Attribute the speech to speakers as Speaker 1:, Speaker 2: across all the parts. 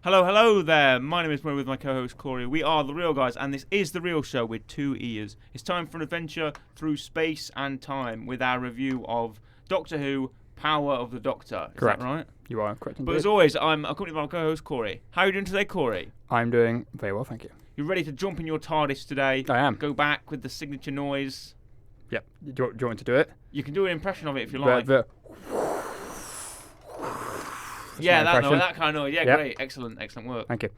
Speaker 1: Hello there. My name is Mo with my co-host Corey. We are The Real Guys, and this is The Real Show with two ears. It's time for an adventure through space and time with our review of Doctor Who, Power of the Doctor. Is
Speaker 2: Correct.
Speaker 1: that right?
Speaker 2: You are correct indeed.
Speaker 1: But as always, I'm accompanied by my co-host Corey. How are you doing today, Corey?
Speaker 2: I'm doing very well, thank you.
Speaker 1: You ready to jump in your TARDIS today?
Speaker 2: I am.
Speaker 1: Go back with the signature noise.
Speaker 2: Yep. Do you want to do it?
Speaker 1: You can do an impression of it if you like.
Speaker 2: Yeah,
Speaker 1: that noise, that kind of noise. Yeah,
Speaker 2: Yep.
Speaker 1: Great. Excellent work.
Speaker 2: Thank you.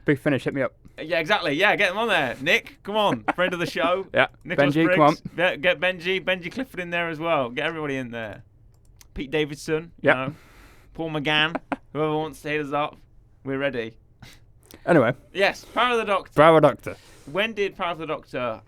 Speaker 2: Big Finish, hit me up.
Speaker 1: Yeah, exactly. Yeah, get them on there. Nick, come on. Friend of the show.
Speaker 2: Yeah.
Speaker 1: Nicholas
Speaker 2: Benji,
Speaker 1: Briggs.
Speaker 2: come on.
Speaker 1: Yeah, get Benji Clifford in there as well. Get everybody in there. Pete Davidson.
Speaker 2: Yep.
Speaker 1: You know, Paul McGann. Whoever wants to hit us up, we're ready.
Speaker 2: Anyway,
Speaker 1: Yes, Power of the Doctor.
Speaker 2: Bravo Doctor.
Speaker 1: When did Power of the Doctor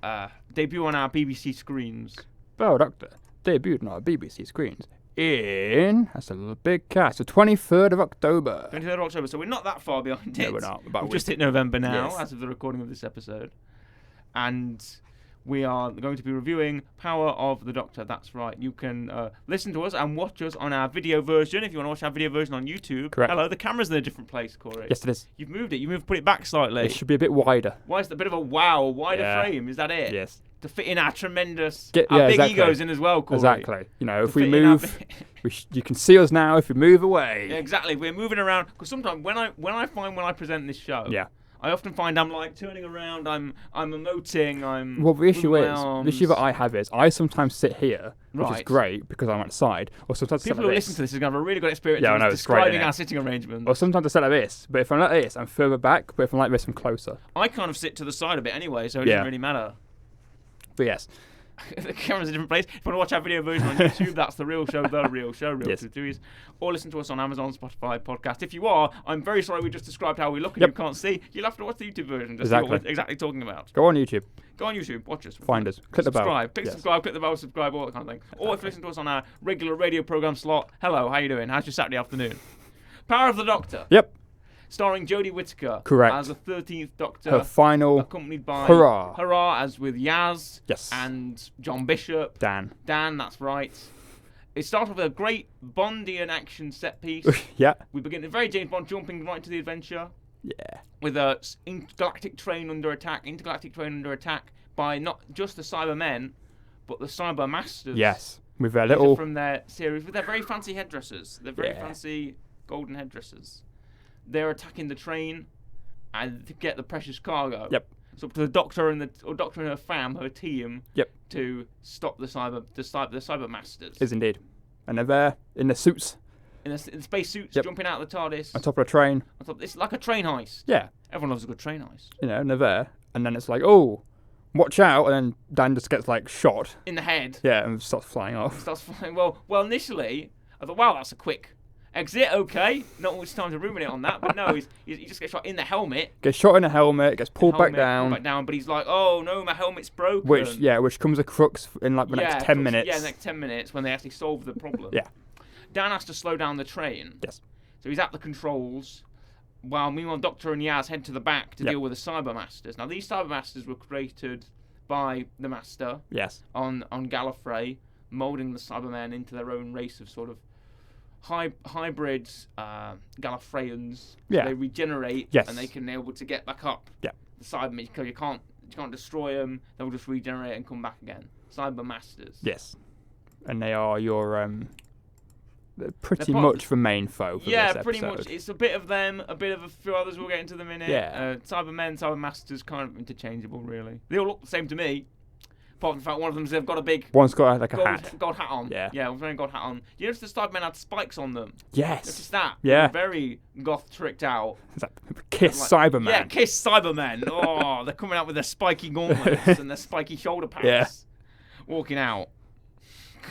Speaker 1: debut on our BBC screens?
Speaker 2: Bravo Doctor debuted on our BBC screens that's a little big cast, the 23rd of October.
Speaker 1: 23rd of October, so we're not that far behind it.
Speaker 2: No, we're not. About a
Speaker 1: We've
Speaker 2: week.
Speaker 1: just hit November now,
Speaker 2: Yes.
Speaker 1: as of the recording of this episode. And we are going to be reviewing Power of the Doctor. That's right. You can listen to us and watch us on our video version. If you want to watch our video version on YouTube.
Speaker 2: Correct.
Speaker 1: Hello, the camera's in a different place, Corey.
Speaker 2: Yes, it is.
Speaker 1: You've moved it. Put it back slightly.
Speaker 2: It should be a bit wider.
Speaker 1: Why is it a bit of a wider
Speaker 2: Yeah.
Speaker 1: frame? Is that it?
Speaker 2: Yes.
Speaker 1: To fit in our tremendous,
Speaker 2: Yeah,
Speaker 1: our big
Speaker 2: exactly.
Speaker 1: egos in as well, Corey.
Speaker 2: Exactly. You know, if
Speaker 1: To
Speaker 2: we
Speaker 1: fit in our
Speaker 2: move, you can see us now. If we move away.
Speaker 1: Yeah, exactly. We're moving around because sometimes when I present this show,
Speaker 2: Yeah.
Speaker 1: I often find I'm like turning around, I'm emoting, I'm.
Speaker 2: Well, the issue
Speaker 1: moving my
Speaker 2: is,
Speaker 1: arms.
Speaker 2: the issue that I have is, I sometimes sit here, which is
Speaker 1: Right.
Speaker 2: great because I'm outside, or sometimes I sit
Speaker 1: People
Speaker 2: like
Speaker 1: who
Speaker 2: this.
Speaker 1: listen to this are going to have a really good experience
Speaker 2: Yeah, I
Speaker 1: of
Speaker 2: know,
Speaker 1: us
Speaker 2: it's great,
Speaker 1: describing
Speaker 2: innit?
Speaker 1: our sitting arrangements.
Speaker 2: Or sometimes I sit like this, but if I'm like this, I'm further back, but if I'm like this, I'm closer.
Speaker 1: I kind of sit to the side a bit anyway, so it
Speaker 2: Yeah.
Speaker 1: doesn't really matter.
Speaker 2: But yes,
Speaker 1: The camera's in a different place. If you want to watch our video version on YouTube, that's The Real Show, Real
Speaker 2: Yes.
Speaker 1: Two Degrees. Or listen to us on Amazon, Spotify, podcast. If you are, I'm very sorry we just described how we look and
Speaker 2: Yep.
Speaker 1: you can't see. You'll have to watch the YouTube version to see what
Speaker 2: Exactly.
Speaker 1: we're exactly talking about.
Speaker 2: go on YouTube,
Speaker 1: Go on YouTube, watch us.
Speaker 2: find us, click the bell.
Speaker 1: Subscribe, click
Speaker 2: Yes.
Speaker 1: subscribe, click the bell, subscribe, all that kind of thing. Or if you listen to us on our regular radio program slot, hello, how you doing? How's your Saturday afternoon? Power of the Doctor,
Speaker 2: Yep,
Speaker 1: starring Jodie Whittaker
Speaker 2: Correct.
Speaker 1: as the 13th Doctor,
Speaker 2: her final
Speaker 1: accompanied by
Speaker 2: hurrah.
Speaker 1: as with Yaz
Speaker 2: Yes.
Speaker 1: and John Bishop.
Speaker 2: Dan.
Speaker 1: Dan, that's right. It starts off with a great Bondian action set piece.
Speaker 2: Yeah,
Speaker 1: We begin with very James Bond jumping right to the adventure
Speaker 2: yeah,
Speaker 1: with a intergalactic train under attack by not just the Cybermen, but the Cyber Masters.
Speaker 2: yes, with their
Speaker 1: These are
Speaker 2: little,
Speaker 1: from their series with their very fancy headdresses. They're very
Speaker 2: Yeah.
Speaker 1: fancy golden headdresses. They're attacking the train and to get the precious cargo.
Speaker 2: Yep.
Speaker 1: It's up to the Doctor and her fam, her team,
Speaker 2: Yep.
Speaker 1: to stop the cyber masters.
Speaker 2: is indeed, and they're there in the suits
Speaker 1: in space suits,
Speaker 2: Yep.
Speaker 1: jumping out of the TARDIS.
Speaker 2: on top of a train.
Speaker 1: It's like a train heist.
Speaker 2: Yeah,
Speaker 1: Everyone loves a good train heist.
Speaker 2: you know, and they're there, and then it's like, oh, watch out, and then Dan just gets like shot.
Speaker 1: In the head.
Speaker 2: Yeah, and starts flying off.
Speaker 1: Starts flying. Well, initially I thought, wow, that's a quick exit. Okay, not much time to ruminate on that, but no, he just gets shot in the helmet.
Speaker 2: Gets shot in the helmet, gets pulled back
Speaker 1: Helmet,
Speaker 2: down.
Speaker 1: but he's like, oh no, my helmet's broken.
Speaker 2: Which comes a crux in like the next 10 minutes.
Speaker 1: Yeah, the next 10 minutes when they actually solve the problem.
Speaker 2: Yeah.
Speaker 1: Dan has to slow down the train.
Speaker 2: Yes.
Speaker 1: So he's at the controls, while meanwhile Doctor and Yaz head to the back to
Speaker 2: Yep.
Speaker 1: deal with the Cyber Masters. Now these Cyber Masters were created by the Master
Speaker 2: Yes.
Speaker 1: on Gallifrey, moulding the Cybermen into their own race of sort of hybrid Gallifreyans.
Speaker 2: Yeah.
Speaker 1: They regenerate,
Speaker 2: Yes.
Speaker 1: and they can be able to get back up.
Speaker 2: Yeah.
Speaker 1: The Cybermen, because you can't destroy them. They'll just regenerate and come back again. Cyber Masters.
Speaker 2: Yes. And they are your they're pretty
Speaker 1: They're part of
Speaker 2: much the main foe for
Speaker 1: Yeah,
Speaker 2: this
Speaker 1: pretty
Speaker 2: episode.
Speaker 1: much. It's a bit of them, a bit of a few others. We'll get into them in a minute.
Speaker 2: Yeah.
Speaker 1: Cybermen, Cyber Masters, kind of interchangeable, really. They all look the same to me. Apart from the fact one of them, they've got a big
Speaker 2: One's got like a hat.
Speaker 1: gold hat on.
Speaker 2: Yeah.
Speaker 1: Yeah, one's wearing a gold hat on. You notice the Cybermen had spikes on them.
Speaker 2: Yes.
Speaker 1: Notice that?
Speaker 2: Yeah.
Speaker 1: They were very goth tricked out.
Speaker 2: It's like Kiss
Speaker 1: Like-
Speaker 2: Cyberman.
Speaker 1: Yeah, Kiss Cybermen. Oh, they're coming out with their spiky gauntlets and their spiky shoulder pads.
Speaker 2: Yeah.
Speaker 1: Walking out.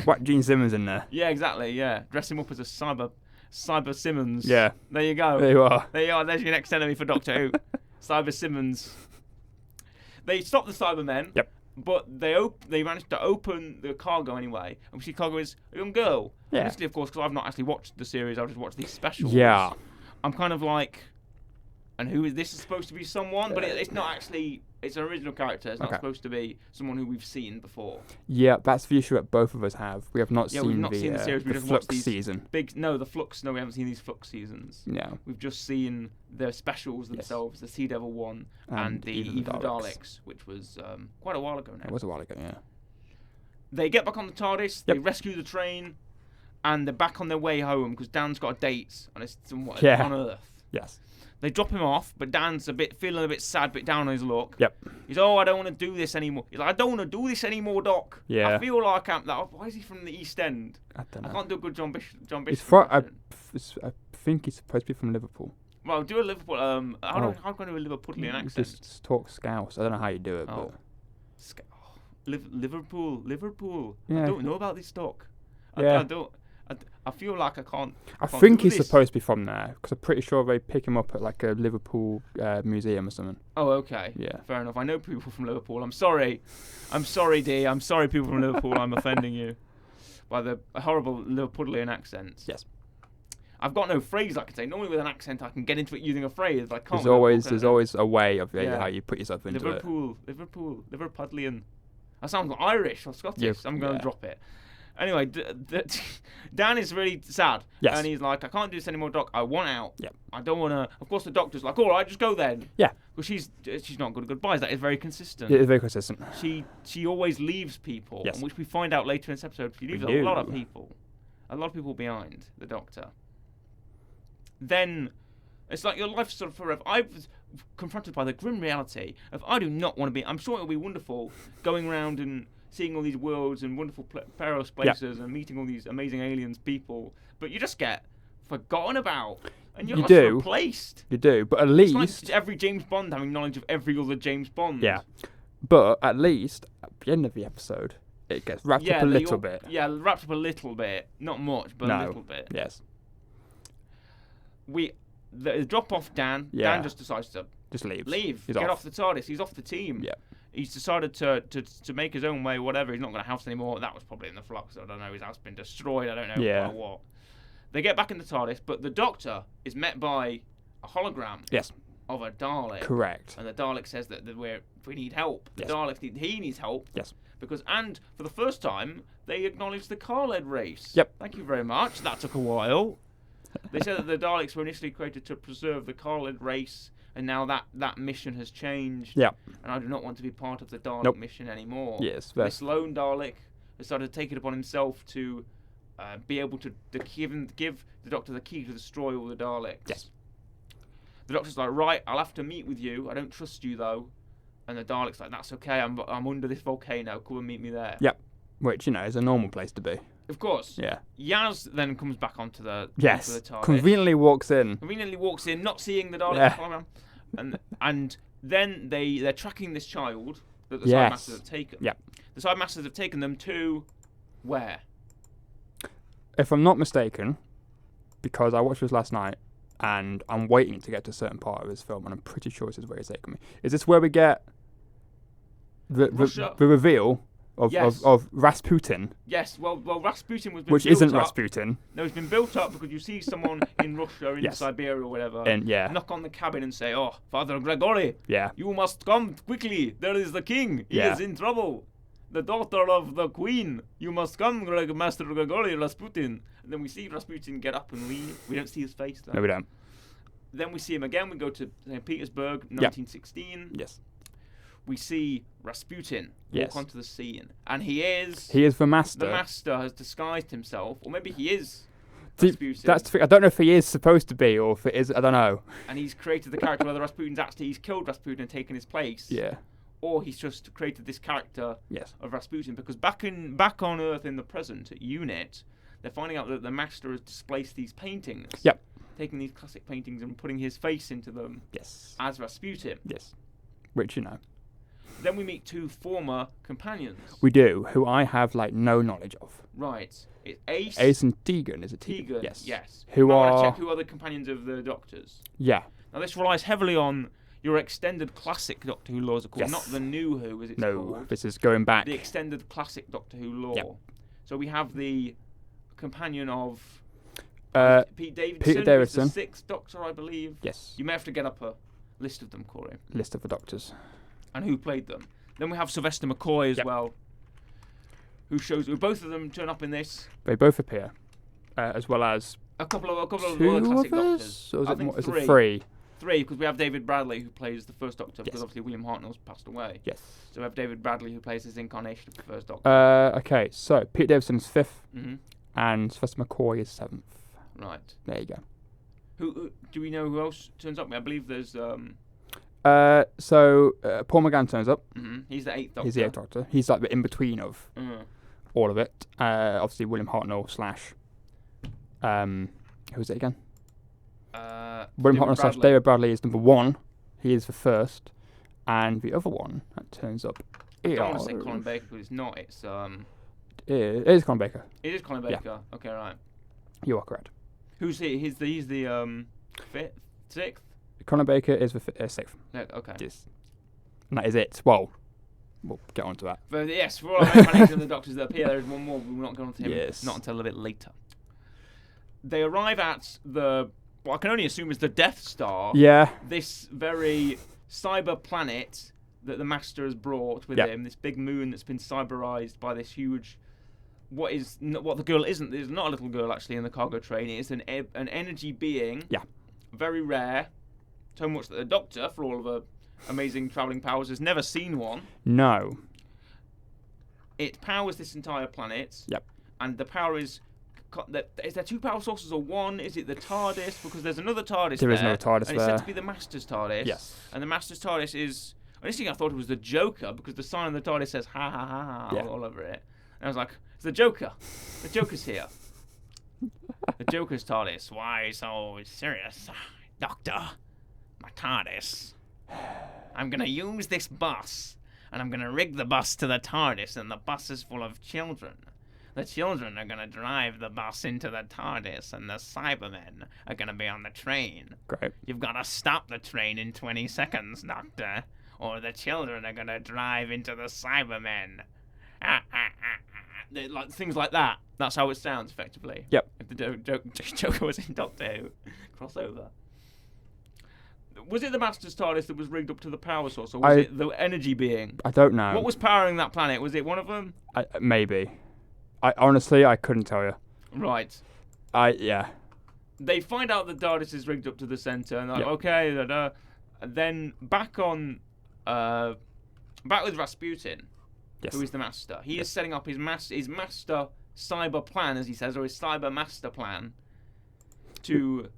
Speaker 2: Whack Gene Simmons in there.
Speaker 1: Yeah, exactly. Yeah, dress him up as a Cyber Simmons.
Speaker 2: Yeah.
Speaker 1: There you go.
Speaker 2: There you are.
Speaker 1: There you are. There's your next enemy for Doctor Who. Cyber Simmons. They stop the Cybermen.
Speaker 2: Yep.
Speaker 1: But they managed to open the cargo anyway. And we see cargo is a young girl.
Speaker 2: Yeah.
Speaker 1: Obviously, of course, because I've not actually watched the series. I've just watched these specials.
Speaker 2: Yeah.
Speaker 1: I'm kind of like, and who is this supposed to be someone? But it's not actually It's an original character. It's not
Speaker 2: Okay.
Speaker 1: supposed to be someone who we've seen before.
Speaker 2: Yeah, that's the issue that both of us have. We have not
Speaker 1: Yeah,
Speaker 2: seen
Speaker 1: we've not seen the series. We
Speaker 2: the
Speaker 1: just watched
Speaker 2: Flux
Speaker 1: these
Speaker 2: season.
Speaker 1: The Flux. No, we haven't seen these Flux seasons.
Speaker 2: No.
Speaker 1: We've just seen the specials themselves, the Sea Devil one and the Eve of the Daleks, which was quite a while ago now.
Speaker 2: It was a while ago, yeah.
Speaker 1: They get back on the TARDIS,
Speaker 2: Yep.
Speaker 1: they rescue the train, and they're back on their way home because Dan's got a date and it's somewhat
Speaker 2: Yeah.
Speaker 1: on Earth.
Speaker 2: Yes.
Speaker 1: They drop him off, but Dan's feeling a bit sad, a bit down on his luck.
Speaker 2: Yep.
Speaker 1: He's, I don't want to do this anymore. He's like, I don't want to do this anymore, Doc.
Speaker 2: Yeah.
Speaker 1: I feel like I'm. Like, why is he from the East End?
Speaker 2: I don't
Speaker 1: I
Speaker 2: know.
Speaker 1: can't do a good John Bishop.
Speaker 2: He's from, I think he's supposed to be from Liverpool.
Speaker 1: Well, do a Liverpool. How can I do a Liverpoolian
Speaker 2: He
Speaker 1: accent?
Speaker 2: just talk Scouse. I don't know how you do it,
Speaker 1: Oh. Liverpool.
Speaker 2: Yeah.
Speaker 1: I don't know about this, Doc.
Speaker 2: Yeah.
Speaker 1: I don't. I feel like I can't.
Speaker 2: I
Speaker 1: can't
Speaker 2: think
Speaker 1: do
Speaker 2: he's
Speaker 1: this.
Speaker 2: supposed to be from there because I'm pretty sure they pick him up at like a Liverpool museum or something.
Speaker 1: Oh, okay.
Speaker 2: Yeah.
Speaker 1: Fair enough. I know people from Liverpool. I'm sorry. D. I'm sorry, people from Liverpool. I'm offending you by the horrible Liverpudlian accents.
Speaker 2: Yes.
Speaker 1: I've got no phrase I can say. Normally with an accent I can get into it using a phrase, but I can't.
Speaker 2: There's always a way of
Speaker 1: Yeah.
Speaker 2: how you put yourself into it.
Speaker 1: Liverpudlian. That sounds like Irish or Scottish.
Speaker 2: Yeah,
Speaker 1: I'm going to
Speaker 2: yeah.
Speaker 1: drop it. Anyway, Dan is really sad.
Speaker 2: Yes.
Speaker 1: And he's like, I can't do this anymore, Doc. I want out.
Speaker 2: Yep.
Speaker 1: I don't want to. Of course, the doctor's like, all right, just go then.
Speaker 2: Yeah.
Speaker 1: Because she's not good at goodbyes. That is very consistent.
Speaker 2: Yeah, it's very consistent.
Speaker 1: She always leaves people,
Speaker 2: Yes.
Speaker 1: which we find out later in this episode. She leaves
Speaker 2: We
Speaker 1: a lot
Speaker 2: do.
Speaker 1: of people behind the Doctor. Then it's like your life's sort of forever. I was confronted by the grim reality of I do not want to be. I'm sure it'll be wonderful going around and seeing all these worlds and wonderful perilous places and meeting all these amazing aliens people, but you just get forgotten about and you're
Speaker 2: You
Speaker 1: just
Speaker 2: do.
Speaker 1: replaced.
Speaker 2: You do, but at
Speaker 1: It's
Speaker 2: least
Speaker 1: like every James Bond having knowledge of every other James Bond.
Speaker 2: yeah. But at least at the end of the episode, it gets wrapped up a little bit.
Speaker 1: Yeah, wrapped up a little bit. Not much, but a
Speaker 2: No.
Speaker 1: little bit.
Speaker 2: Yes.
Speaker 1: The drop off Dan.
Speaker 2: Yeah.
Speaker 1: Dan just decides to
Speaker 2: Just leaves.
Speaker 1: leave.
Speaker 2: He's
Speaker 1: Get
Speaker 2: off.
Speaker 1: off the TARDIS. He's off the team.
Speaker 2: Yeah.
Speaker 1: He's decided to make his own way, whatever. He's not got a house anymore. That was probably in the Flux. I don't know. His house has been destroyed. I don't know
Speaker 2: Yeah.
Speaker 1: what. They get back in the TARDIS, but the Doctor is met by a hologram
Speaker 2: Yes.
Speaker 1: of a Dalek.
Speaker 2: Correct.
Speaker 1: And the Dalek says that we need help. The
Speaker 2: Yes.
Speaker 1: Dalek, he needs help.
Speaker 2: Yes.
Speaker 1: And for the first time, they acknowledge the Khaled race.
Speaker 2: Yep.
Speaker 1: Thank you very much. That took a while. They said that the Daleks were initially created to preserve the Khaled race, and now that mission has changed.
Speaker 2: Yeah.
Speaker 1: And I do not want to be part of the Dalek
Speaker 2: Nope.
Speaker 1: mission anymore.
Speaker 2: Yes.
Speaker 1: This lone Dalek has started to take it upon himself to be able to give the Doctor the key to destroy all the Daleks.
Speaker 2: Yes.
Speaker 1: The Doctor's like, right, I'll have to meet with you. I don't trust you though. And the Dalek's like, that's okay. I'm under this volcano. Come and meet me there.
Speaker 2: Yep. Which is a normal place to be.
Speaker 1: Of course.
Speaker 2: Yeah.
Speaker 1: Yaz then comes back onto the
Speaker 2: Yes.
Speaker 1: onto the TARDIS.
Speaker 2: Conveniently walks in.
Speaker 1: Conveniently walks in, not seeing the Dalek
Speaker 2: Yeah.
Speaker 1: hologram. and then they're tracking this child that the
Speaker 2: Yes.
Speaker 1: Side Masters have taken.
Speaker 2: Yep.
Speaker 1: The Side Masters have taken them to where?
Speaker 2: If I'm not mistaken, because I watched this last night, and I'm waiting to get to a certain part of this film, and I'm pretty sure this is where it's taking me. Is this where we get
Speaker 1: Russia.
Speaker 2: the reveal of,
Speaker 1: Yes.
Speaker 2: of Rasputin,
Speaker 1: Yes, well, Rasputin was
Speaker 2: which
Speaker 1: built
Speaker 2: isn't
Speaker 1: up.
Speaker 2: Rasputin?
Speaker 1: No, it's been built up because you see someone in Russia, in
Speaker 2: Yes.
Speaker 1: Siberia or whatever,
Speaker 2: And yeah,
Speaker 1: knock on the cabin and say, "Oh, Father Gregory,
Speaker 2: yeah,
Speaker 1: you must come quickly. There is the king. He
Speaker 2: Yeah.
Speaker 1: is in trouble. The daughter of the queen. You must come, Master Gregory Rasputin." And then we see Rasputin get up and leave. We don't see his face though.
Speaker 2: no, we don't.
Speaker 1: Then we see him again. We go to St. Petersburg, 1916.
Speaker 2: Yes,
Speaker 1: We see Rasputin
Speaker 2: Yes.
Speaker 1: walk onto the scene. And he is
Speaker 2: he is the
Speaker 1: the
Speaker 2: master.
Speaker 1: master has disguised himself. Or maybe he is
Speaker 2: See,
Speaker 1: Rasputin.
Speaker 2: that's the thing. I don't know if he is supposed to be or if it is. I don't know.
Speaker 1: And he's created the character whether Rasputin's actually he's killed Rasputin and taken his place.
Speaker 2: Yeah.
Speaker 1: Or he's just created this character
Speaker 2: Yes.
Speaker 1: of Rasputin, because back on Earth in the present at UNIT, they're finding out that the master has displaced these paintings.
Speaker 2: Yep.
Speaker 1: Taking these classic paintings and putting his face into them
Speaker 2: Yes.
Speaker 1: as Rasputin.
Speaker 2: Yes. Which
Speaker 1: Then we meet two former companions.
Speaker 2: we do, who I have like no knowledge of.
Speaker 1: Right. It's Ace,
Speaker 2: Ace and Tegan, is it
Speaker 1: Tegan.
Speaker 2: Yes.
Speaker 1: Yes.
Speaker 2: Who
Speaker 1: Might wanna
Speaker 2: are?
Speaker 1: check who are the companions of the Doctors.
Speaker 2: Yeah.
Speaker 1: Now this relies heavily on your extended classic Doctor Who laws are called,
Speaker 2: Yes.
Speaker 1: not the new Who as it's
Speaker 2: No,
Speaker 1: called.
Speaker 2: this is going back.
Speaker 1: The extended classic Doctor Who lore.
Speaker 2: Yep.
Speaker 1: So we have the companion of Pete Davidson,
Speaker 2: Peter
Speaker 1: who's
Speaker 2: Davidson.
Speaker 1: the sixth Doctor, I believe.
Speaker 2: Yes.
Speaker 1: You may have to get up a list of them, Corey.
Speaker 2: List of the doctors.
Speaker 1: and who played them. Then we have Sylvester McCoy as
Speaker 2: Yep.
Speaker 1: well, who shows both of them turn up in this.
Speaker 2: They both appear, as well as
Speaker 1: A couple of other
Speaker 2: two
Speaker 1: classic
Speaker 2: others.
Speaker 1: Doctors.
Speaker 2: Or is
Speaker 1: I
Speaker 2: it,
Speaker 1: think
Speaker 2: more, is
Speaker 1: three.
Speaker 2: it three?
Speaker 1: Three, because we have David Bradley who plays the first Doctor, because
Speaker 2: Yes.
Speaker 1: obviously William Hartnell's passed away.
Speaker 2: Yes.
Speaker 1: So we have David Bradley who plays his incarnation of the first Doctor.
Speaker 2: Okay, so Pete Davidson's 5th,
Speaker 1: hmm
Speaker 2: and Sylvester McCoy is 7th.
Speaker 1: Right.
Speaker 2: There you go.
Speaker 1: Who do we know who else turns up? I believe there's
Speaker 2: So Paul McGann turns up.
Speaker 1: he's the eighth Doctor.
Speaker 2: He's the 8th Doctor. He's like the in between of
Speaker 1: Uh,
Speaker 2: all of it. Obviously William Hartnell / who's it again? William
Speaker 1: David
Speaker 2: Hartnell / David Bradley is number 1. He is the first, and the other one that turns up.
Speaker 1: I don't want to say Colin Baker, but it's not. It's
Speaker 2: It is Colin Baker.
Speaker 1: It is Colin
Speaker 2: Yeah.
Speaker 1: Baker. Okay, right.
Speaker 2: You are correct.
Speaker 1: Who's he? He's the fifth, sixth.
Speaker 2: Colin Baker is the 6th.
Speaker 1: No, okay.
Speaker 2: Yes. And that is it. Well, we'll get on to that.
Speaker 1: But yes, for all our incarnation of the Doctors that appear, there is one more, but we're not going to him.
Speaker 2: Yes.
Speaker 1: Not until a bit later. They arrive at what I can only assume is the Death Star.
Speaker 2: Yeah.
Speaker 1: This very cyber planet that the Master has brought with
Speaker 2: Yeah.
Speaker 1: him. This big moon that's been cyberized by this huge. What the girl isn't? There's not a little girl actually in the cargo train. It is an energy being.
Speaker 2: Yeah.
Speaker 1: Very rare. So much that the Doctor, for all of her amazing travelling powers, has never seen one.
Speaker 2: No.
Speaker 1: It powers this entire planet.
Speaker 2: Yep.
Speaker 1: And the power is there two power sources or one? Is it the TARDIS? Because there's another TARDIS
Speaker 2: There
Speaker 1: there.
Speaker 2: is no TARDIS
Speaker 1: and it's said
Speaker 2: there.
Speaker 1: to be the Master's TARDIS.
Speaker 2: Yes.
Speaker 1: And the Master's TARDIS is. Initially, I thought it was the Joker because the sign on the TARDIS says "ha ha ha ha"
Speaker 2: Yeah.
Speaker 1: all over it. And I was like, "It's the Joker. The Joker's here. The Joker's TARDIS. Why so serious, Doctor? My TARDIS. I'm gonna use this bus, and I'm gonna rig the bus to the TARDIS, and the bus is full of children." The children are going to drive the bus into the TARDIS, and the Cybermen are going to be on the train.
Speaker 2: Great.
Speaker 1: You've got to stop the train in 20 seconds, Doctor, or the children are going to drive into the Cybermen. Like things like that. That's how it sounds, effectively.
Speaker 2: Yep.
Speaker 1: If the Joker was in Doctor Who crossover. Was it the Master's TARDIS that was rigged up to the power source, or was it the energy being?
Speaker 2: I don't know.
Speaker 1: What was powering that planet? Was it one of them?
Speaker 2: Maybe. I honestly, I couldn't tell you.
Speaker 1: Right.
Speaker 2: Yeah.
Speaker 1: They find out the TARDIS is rigged up to the center, and they're like,
Speaker 2: Yep.
Speaker 1: okay, da-da. And then back with Rasputin,
Speaker 2: Yes.
Speaker 1: who is the Master. He is setting up his master cyber plan, as he says, or his cyber master plan, to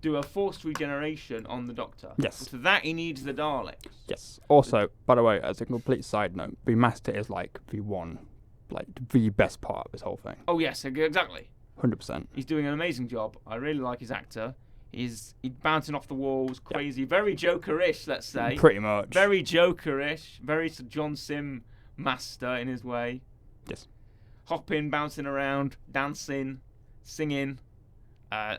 Speaker 1: do a forced regeneration on the Doctor.
Speaker 2: Yes.
Speaker 1: For that, he needs the Daleks.
Speaker 2: Yes. Also, by the way, as a complete side note, the Master is like the best part of this whole thing.
Speaker 1: Oh yes, exactly.
Speaker 2: 100%.
Speaker 1: He's doing an amazing job. I really like his actor. He's bouncing off the walls, crazy, very Joker-ish, let's say.
Speaker 2: Pretty much.
Speaker 1: Very Joker-ish, very John Sim Master in his way.
Speaker 2: Yes.
Speaker 1: Hopping, bouncing around, dancing, singing,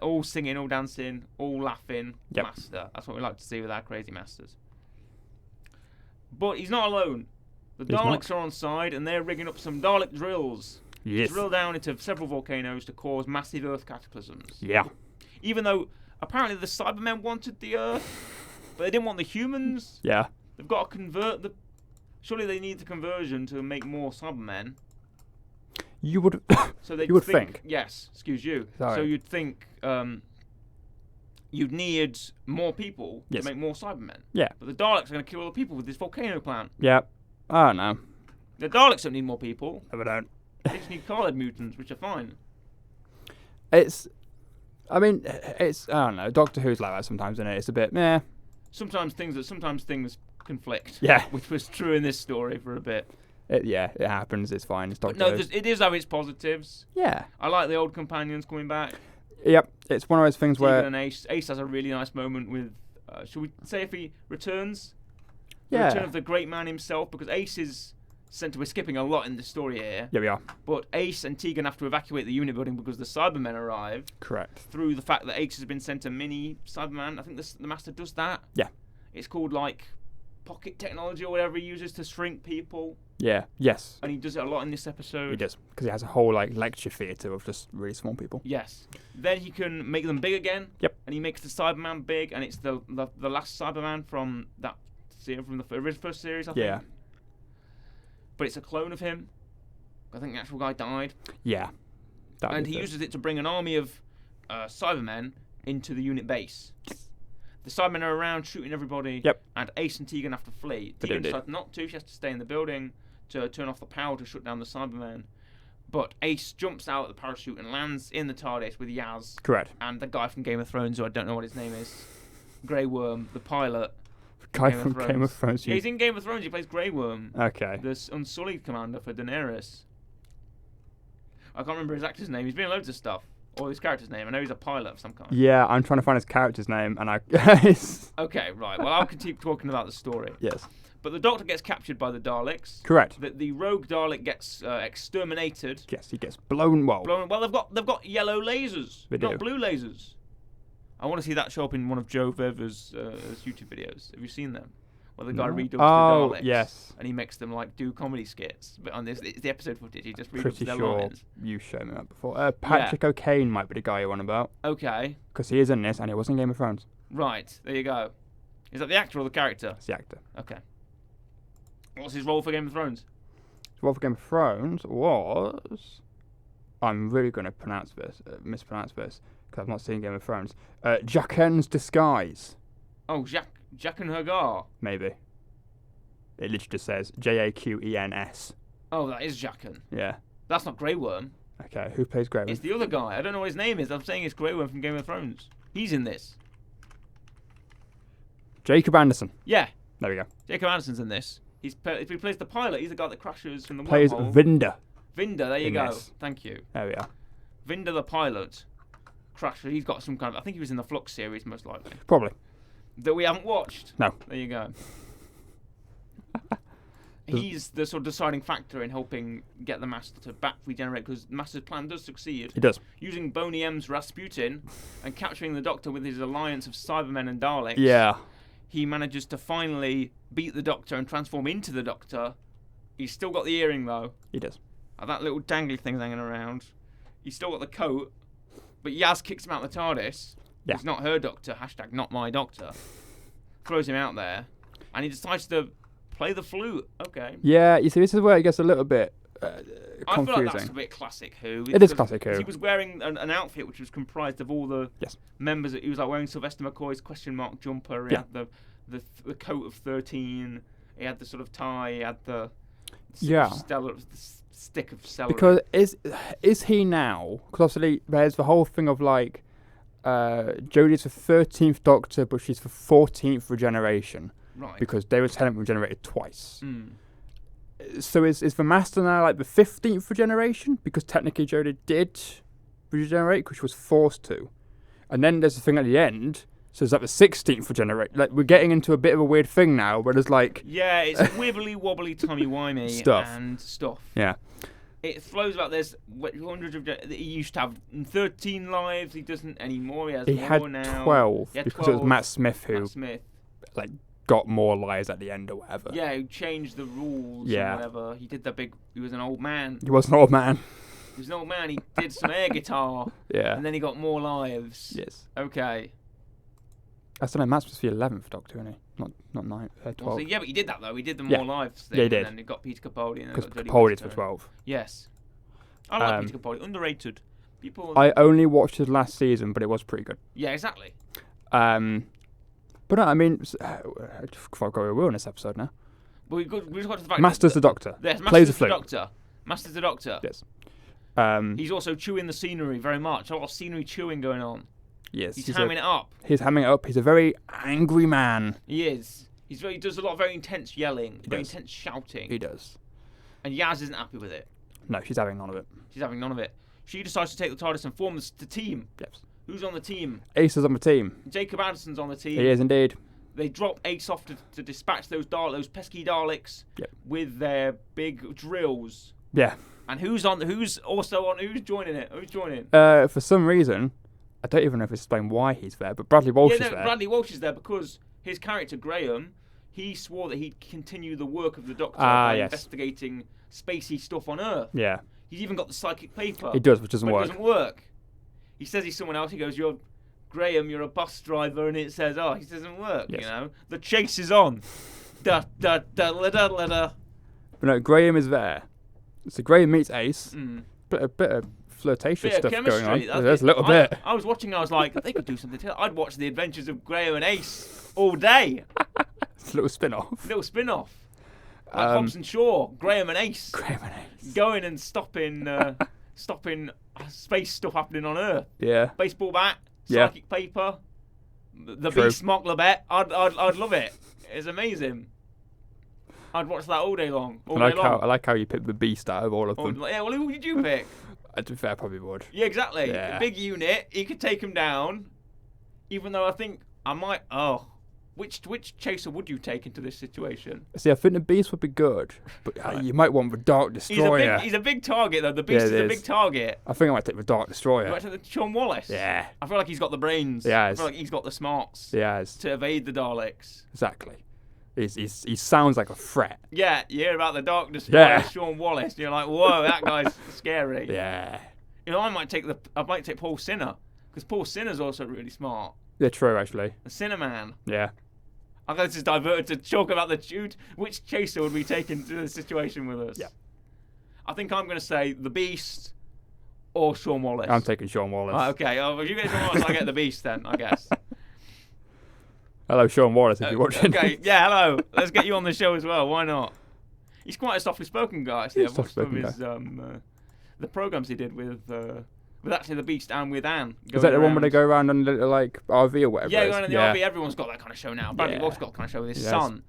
Speaker 1: all singing, all dancing, all laughing.
Speaker 2: Yep.
Speaker 1: Master. That's what we like to see with our crazy masters. But he's not alone. The
Speaker 2: He's
Speaker 1: Daleks
Speaker 2: not.
Speaker 1: are on side, and they're rigging up some Dalek drills.
Speaker 2: Yes.
Speaker 1: Drill down into several volcanoes to cause massive Earth cataclysms.
Speaker 2: Yeah.
Speaker 1: Even though apparently the Cybermen wanted the Earth, but they didn't want the humans.
Speaker 2: Yeah.
Speaker 1: They've got to convert the. Surely they need the conversion to make more Cybermen.
Speaker 2: You would.
Speaker 1: So they
Speaker 2: You would think.
Speaker 1: Yes, excuse you.
Speaker 2: Sorry.
Speaker 1: So you'd think you'd need more people
Speaker 2: Yes.
Speaker 1: to make more Cybermen.
Speaker 2: Yeah.
Speaker 1: But the Daleks are going to kill all the people with this volcano plant.
Speaker 2: Yeah. I don't know.
Speaker 1: The Daleks don't need more people.
Speaker 2: No, I don't.
Speaker 1: They just need Khaled mutants, which are fine.
Speaker 2: I don't know. Doctor Who's like that sometimes, isn't it? It's a bit meh.
Speaker 1: Sometimes things conflict.
Speaker 2: Yeah.
Speaker 1: Which was true in this story for a bit.
Speaker 2: It happens. It's fine. It's Doctor
Speaker 1: No,
Speaker 2: Who.
Speaker 1: it is have its positives.
Speaker 2: Yeah.
Speaker 1: I like the old companions coming back.
Speaker 2: Yep. It's one of those things
Speaker 1: Tegan
Speaker 2: where.
Speaker 1: and Ace. Ace has a really nice moment with. Should we say if he returns? The
Speaker 2: Yeah.
Speaker 1: return of the great man himself, because Ace is sent to. We're skipping a lot in the story here.
Speaker 2: Yeah, we are.
Speaker 1: But Ace and Tegan have to evacuate the unit building because the Cybermen arrive.
Speaker 2: Correct.
Speaker 1: Through the fact that Ace has been sent a mini Cyberman. I think the Master does that.
Speaker 2: Yeah.
Speaker 1: It's called like pocket technology or whatever he uses to shrink people,
Speaker 2: Yeah. Yes.
Speaker 1: and he does it a lot in this episode.
Speaker 2: He does, because he has a whole lecture theatre of just really small people.
Speaker 1: Yes. Then he can make them big again.
Speaker 2: Yep.
Speaker 1: And he makes the Cyberman big, and it's the last Cyberman from that from the first series, I
Speaker 2: Yeah.
Speaker 1: think. But it's a clone of him. I think the actual guy died.
Speaker 2: Yeah.
Speaker 1: And he uses it to bring an army of Cybermen into the unit base. The Cybermen are around shooting everybody.
Speaker 2: Yep.
Speaker 1: And Ace and Tegan have to flee.
Speaker 2: They do
Speaker 1: Tegan
Speaker 2: indeed.
Speaker 1: decides not to. She has to stay in the building to turn off the power to shut down the Cybermen. But Ace jumps out of the parachute and lands in the TARDIS with Yaz
Speaker 2: Correct.
Speaker 1: and the guy from Game of Thrones, who I don't know what his name is. Grey Worm, the pilot.
Speaker 2: Guy
Speaker 1: Game of
Speaker 2: from Game of Thrones.
Speaker 1: Yeah, he's in Game of Thrones. He plays Grey Worm,
Speaker 2: Okay.
Speaker 1: the Unsullied commander for Daenerys. I can't remember his actor's name. He's been in loads of stuff. Or his character's name. I know he's a pilot of some kind.
Speaker 2: Yeah, I'm trying to find his character's name, and I.
Speaker 1: Okay, right. Well, I'll keep talking about the story.
Speaker 2: Yes.
Speaker 1: But the Doctor gets captured by the Daleks.
Speaker 2: Correct.
Speaker 1: The rogue Dalek gets exterminated.
Speaker 2: Yes, he gets blown. Well,
Speaker 1: They've got yellow lasers,
Speaker 2: They
Speaker 1: not
Speaker 2: do.
Speaker 1: blue lasers. I want to see that show up in one of Joe Verver's YouTube videos. Have you seen them? Where the guy
Speaker 2: No.
Speaker 1: redoes
Speaker 2: Oh,
Speaker 1: the Daleks.
Speaker 2: yes.
Speaker 1: And he makes them like do comedy skits. But on this, it's the episode footage. He just redoes
Speaker 2: pretty
Speaker 1: their
Speaker 2: sure
Speaker 1: lines.
Speaker 2: you showed me that before. Patrick O'Kane might be the guy you're on about,
Speaker 1: Okay,
Speaker 2: because he is in this, and he was in Game of Thrones.
Speaker 1: right. There you go. Is that the actor or the character?
Speaker 2: That's the actor.
Speaker 1: Okay. What's his role for Game of Thrones?
Speaker 2: His role for Game of Thrones was. I'm really going to mispronounce this, because I've not seen Game of Thrones. Jaqen's Disguise,
Speaker 1: Oh, Jack and Hagar.
Speaker 2: maybe. It literally just says Jaqens.
Speaker 1: Oh, that is Jaqen.
Speaker 2: Yeah.
Speaker 1: That's not Grey Worm.
Speaker 2: Okay, who plays Grey Worm?
Speaker 1: It's the other guy. I don't know what his name is. I'm saying it's Grey Worm from Game of Thrones. He's in this.
Speaker 2: Jacob Anderson.
Speaker 1: Yeah,
Speaker 2: There we go.
Speaker 1: Jacob Anderson's in this. If he plays the pilot, he's the guy that crashes from the
Speaker 2: Plays
Speaker 1: wormhole.
Speaker 2: Vinda.
Speaker 1: Vinda, there you
Speaker 2: in
Speaker 1: go.
Speaker 2: this.
Speaker 1: Thank you.
Speaker 2: There we are.
Speaker 1: Vinda the pilot crashes. He's got some kind of. I think he was in the Flux series, most likely.
Speaker 2: Probably.
Speaker 1: That we haven't watched.
Speaker 2: No.
Speaker 1: There you go. He's the sort of deciding factor in helping get the Master to back regenerate, because Master's plan does succeed.
Speaker 2: He does.
Speaker 1: Using Boney M's Rasputin and capturing the Doctor with his alliance of Cybermen and Daleks.
Speaker 2: Yeah.
Speaker 1: He manages to finally beat the Doctor and transform into the Doctor. He's still got the earring though.
Speaker 2: He does.
Speaker 1: And that little dangly thing's hanging around. He's still got the coat. But Yaz kicks him out the TARDIS.
Speaker 2: Yeah.
Speaker 1: It's not her Doctor. # not my Doctor. Throws him out there. And he decides to play the flute. Okay.
Speaker 2: Yeah, you see, this is where it gets a little bit confusing.
Speaker 1: I feel like that's a bit classic Who.
Speaker 2: It is classic Who.
Speaker 1: He was wearing an outfit which was comprised of all the
Speaker 2: Yes.
Speaker 1: members. He was like wearing Sylvester McCoy's question mark jumper. He
Speaker 2: Yeah.
Speaker 1: had the coat of 13. He had the sort of tie. He had the
Speaker 2: Yeah.
Speaker 1: stick of celery.
Speaker 2: Because is he now? Because obviously there's the whole thing of like, Jodie's the 13th Doctor, but she's the 14th regeneration
Speaker 1: right.
Speaker 2: because David Tennant regenerated twice.
Speaker 1: Mm.
Speaker 2: So is the Master now like the 15th regeneration? Because technically Jodie did regenerate because she was forced to, and then there's the thing at the end. So it's like the 16th regenerate. Like we're getting into a bit of a weird thing now, where there's like
Speaker 1: Yeah, it's wibbly wobbly, timey wimey
Speaker 2: Stuff.
Speaker 1: and stuff.
Speaker 2: yeah.
Speaker 1: It flows about there's hundreds of. He used to have 13 lives. He doesn't anymore. He has
Speaker 2: He
Speaker 1: more
Speaker 2: had
Speaker 1: now.
Speaker 2: 12
Speaker 1: He had
Speaker 2: because it was
Speaker 1: 12.
Speaker 2: Matt Smith who
Speaker 1: Matt Smith.
Speaker 2: like got more lives at the end or whatever.
Speaker 1: Yeah, who changed the rules
Speaker 2: Yeah.
Speaker 1: and whatever. He did the big. He was an old man.
Speaker 2: He was an old man.
Speaker 1: He was an old man. He did some air guitar,
Speaker 2: Yeah.
Speaker 1: and then he got more lives.
Speaker 2: Yes.
Speaker 1: Okay.
Speaker 2: I don't know. Matt Smith's the 11th Doctor, isn't he? Not 9.
Speaker 1: Well,
Speaker 2: 12.
Speaker 1: so, yeah, but he did that though. He did the
Speaker 2: Yeah.
Speaker 1: more lives thing.
Speaker 2: Yeah, he did.
Speaker 1: And then he got Peter Capaldi. And then
Speaker 2: Because
Speaker 1: got Jodie
Speaker 2: Capaldi's for
Speaker 1: Whittaker.
Speaker 2: 12.
Speaker 1: Yes. I like
Speaker 2: Um,
Speaker 1: Peter Capaldi. Underrated. People.
Speaker 2: I only watched his last season, but it was pretty good.
Speaker 1: Yeah, exactly.
Speaker 2: But no, I mean, I've got a will in this episode now.
Speaker 1: But we just got to the fact
Speaker 2: Master's
Speaker 1: that
Speaker 2: the Doctor.
Speaker 1: Yes,
Speaker 2: Plays the
Speaker 1: Master's the
Speaker 2: flute.
Speaker 1: Doctor. Master's the Doctor.
Speaker 2: Yes.
Speaker 1: He's also chewing the scenery very much. A lot of scenery chewing going on.
Speaker 2: Yes.
Speaker 1: He's hamming it up.
Speaker 2: He's hamming it up. He's a very angry man.
Speaker 1: He is. He does a lot of very intense yelling, very
Speaker 2: does.
Speaker 1: intense shouting.
Speaker 2: He does.
Speaker 1: And Yaz isn't happy with it.
Speaker 2: No, she's having none of it.
Speaker 1: She's having none of it. She decides to take the TARDIS and form the team.
Speaker 2: Yes.
Speaker 1: Who's on the team?
Speaker 2: Ace is on the team.
Speaker 1: Jacob Anderson's on the team.
Speaker 2: He is indeed.
Speaker 1: They drop Ace off to dispatch those pesky Daleks
Speaker 2: Yep.
Speaker 1: with their big drills.
Speaker 2: Yeah.
Speaker 1: And who's joining it? Who's joining?
Speaker 2: For some reason, I don't even know if it's explained why he's there, but Bradley Walsh is there.
Speaker 1: Bradley Walsh is there because his character Graham, he swore that he'd continue the work of the Doctor by
Speaker 2: yes.
Speaker 1: investigating spacey stuff on Earth.
Speaker 2: Yeah.
Speaker 1: He's even got the psychic paper.
Speaker 2: He does, which doesn't
Speaker 1: but
Speaker 2: work.
Speaker 1: It doesn't work. He says he's someone else. He goes, "You're Graham. You're a bus driver," and it says, "Oh, he doesn't work."
Speaker 2: Yes.
Speaker 1: You know, the chase is on. Da da da da da da da.
Speaker 2: But no, Graham is there. So Graham meets Ace.
Speaker 1: Mm.
Speaker 2: A bit of flirtatious
Speaker 1: Bit of
Speaker 2: stuff
Speaker 1: chemistry.
Speaker 2: going on.
Speaker 1: That's
Speaker 2: There's
Speaker 1: it.
Speaker 2: a little bit.
Speaker 1: I was watching. I was like, they could do something together. I'd watch the Adventures of Graham and Ace all day.
Speaker 2: It's a little spin-off.
Speaker 1: Little spin-off. Like Hobbs and Shaw, Graham and Ace.
Speaker 2: Graham and Ace.
Speaker 1: Going and stopping space stuff happening on Earth.
Speaker 2: Yeah.
Speaker 1: Baseball bat,
Speaker 2: Yeah.
Speaker 1: psychic paper, the
Speaker 2: True.
Speaker 1: Beast Mock Labette. I'd love it. It's amazing. I'd watch that all day long. All day long.
Speaker 2: I like how you picked the Beast out of all of them.
Speaker 1: Yeah, well, who would you pick?
Speaker 2: To be fair, I probably would.
Speaker 1: Yeah, exactly.
Speaker 2: Yeah.
Speaker 1: A big unit. He could take him down. Even though I think I might. Oh, which chaser would you take into this situation?
Speaker 2: See, I think the Beast would be good, but you might want the Dark Destroyer.
Speaker 1: He's a big target though. The Beast is a big target.
Speaker 2: I think I might take the Dark Destroyer.
Speaker 1: You might take the Sean Wallace.
Speaker 2: Yeah.
Speaker 1: I feel like he's got the brains.
Speaker 2: He
Speaker 1: I
Speaker 2: has.
Speaker 1: feel like he's got the smarts
Speaker 2: He has.
Speaker 1: to evade the Daleks.
Speaker 2: Exactly. He sounds like a threat.
Speaker 1: Yeah, you hear about the Dark Destroyer,
Speaker 2: Yeah.
Speaker 1: Sean Wallace. You're like, whoa, that guy's scary.
Speaker 2: Yeah.
Speaker 1: You know, I might take Paul Sinner because Paul Sinner's also really smart.
Speaker 2: Yeah, true, actually.
Speaker 1: The Sinnerman.
Speaker 2: Yeah.
Speaker 1: I'm going to just divert to talk about which chaser would we take into the situation with us.
Speaker 2: Yeah.
Speaker 1: I think I'm going to say the Beast or Sean Wallace.
Speaker 2: I'm taking Sean Wallace.
Speaker 1: Right, okay, if you get Sean Wallace, I get the Beast then, I guess.
Speaker 2: Hello, Sean Wallace, if you're watching.
Speaker 1: Okay, yeah, hello. Let's get you on the show as well. Why not? He's quite a softly spoken guy. Actually, I've watched some of his the programs he did with actually the Beast and with Anne.
Speaker 2: Is that the one where they go around on a little like RV or whatever?
Speaker 1: Yeah,
Speaker 2: it is?
Speaker 1: going in the RV. Everyone's got that kind of show now. Bradley
Speaker 2: Yeah.
Speaker 1: Wolf's got that kind of show with his
Speaker 2: Yes.
Speaker 1: son.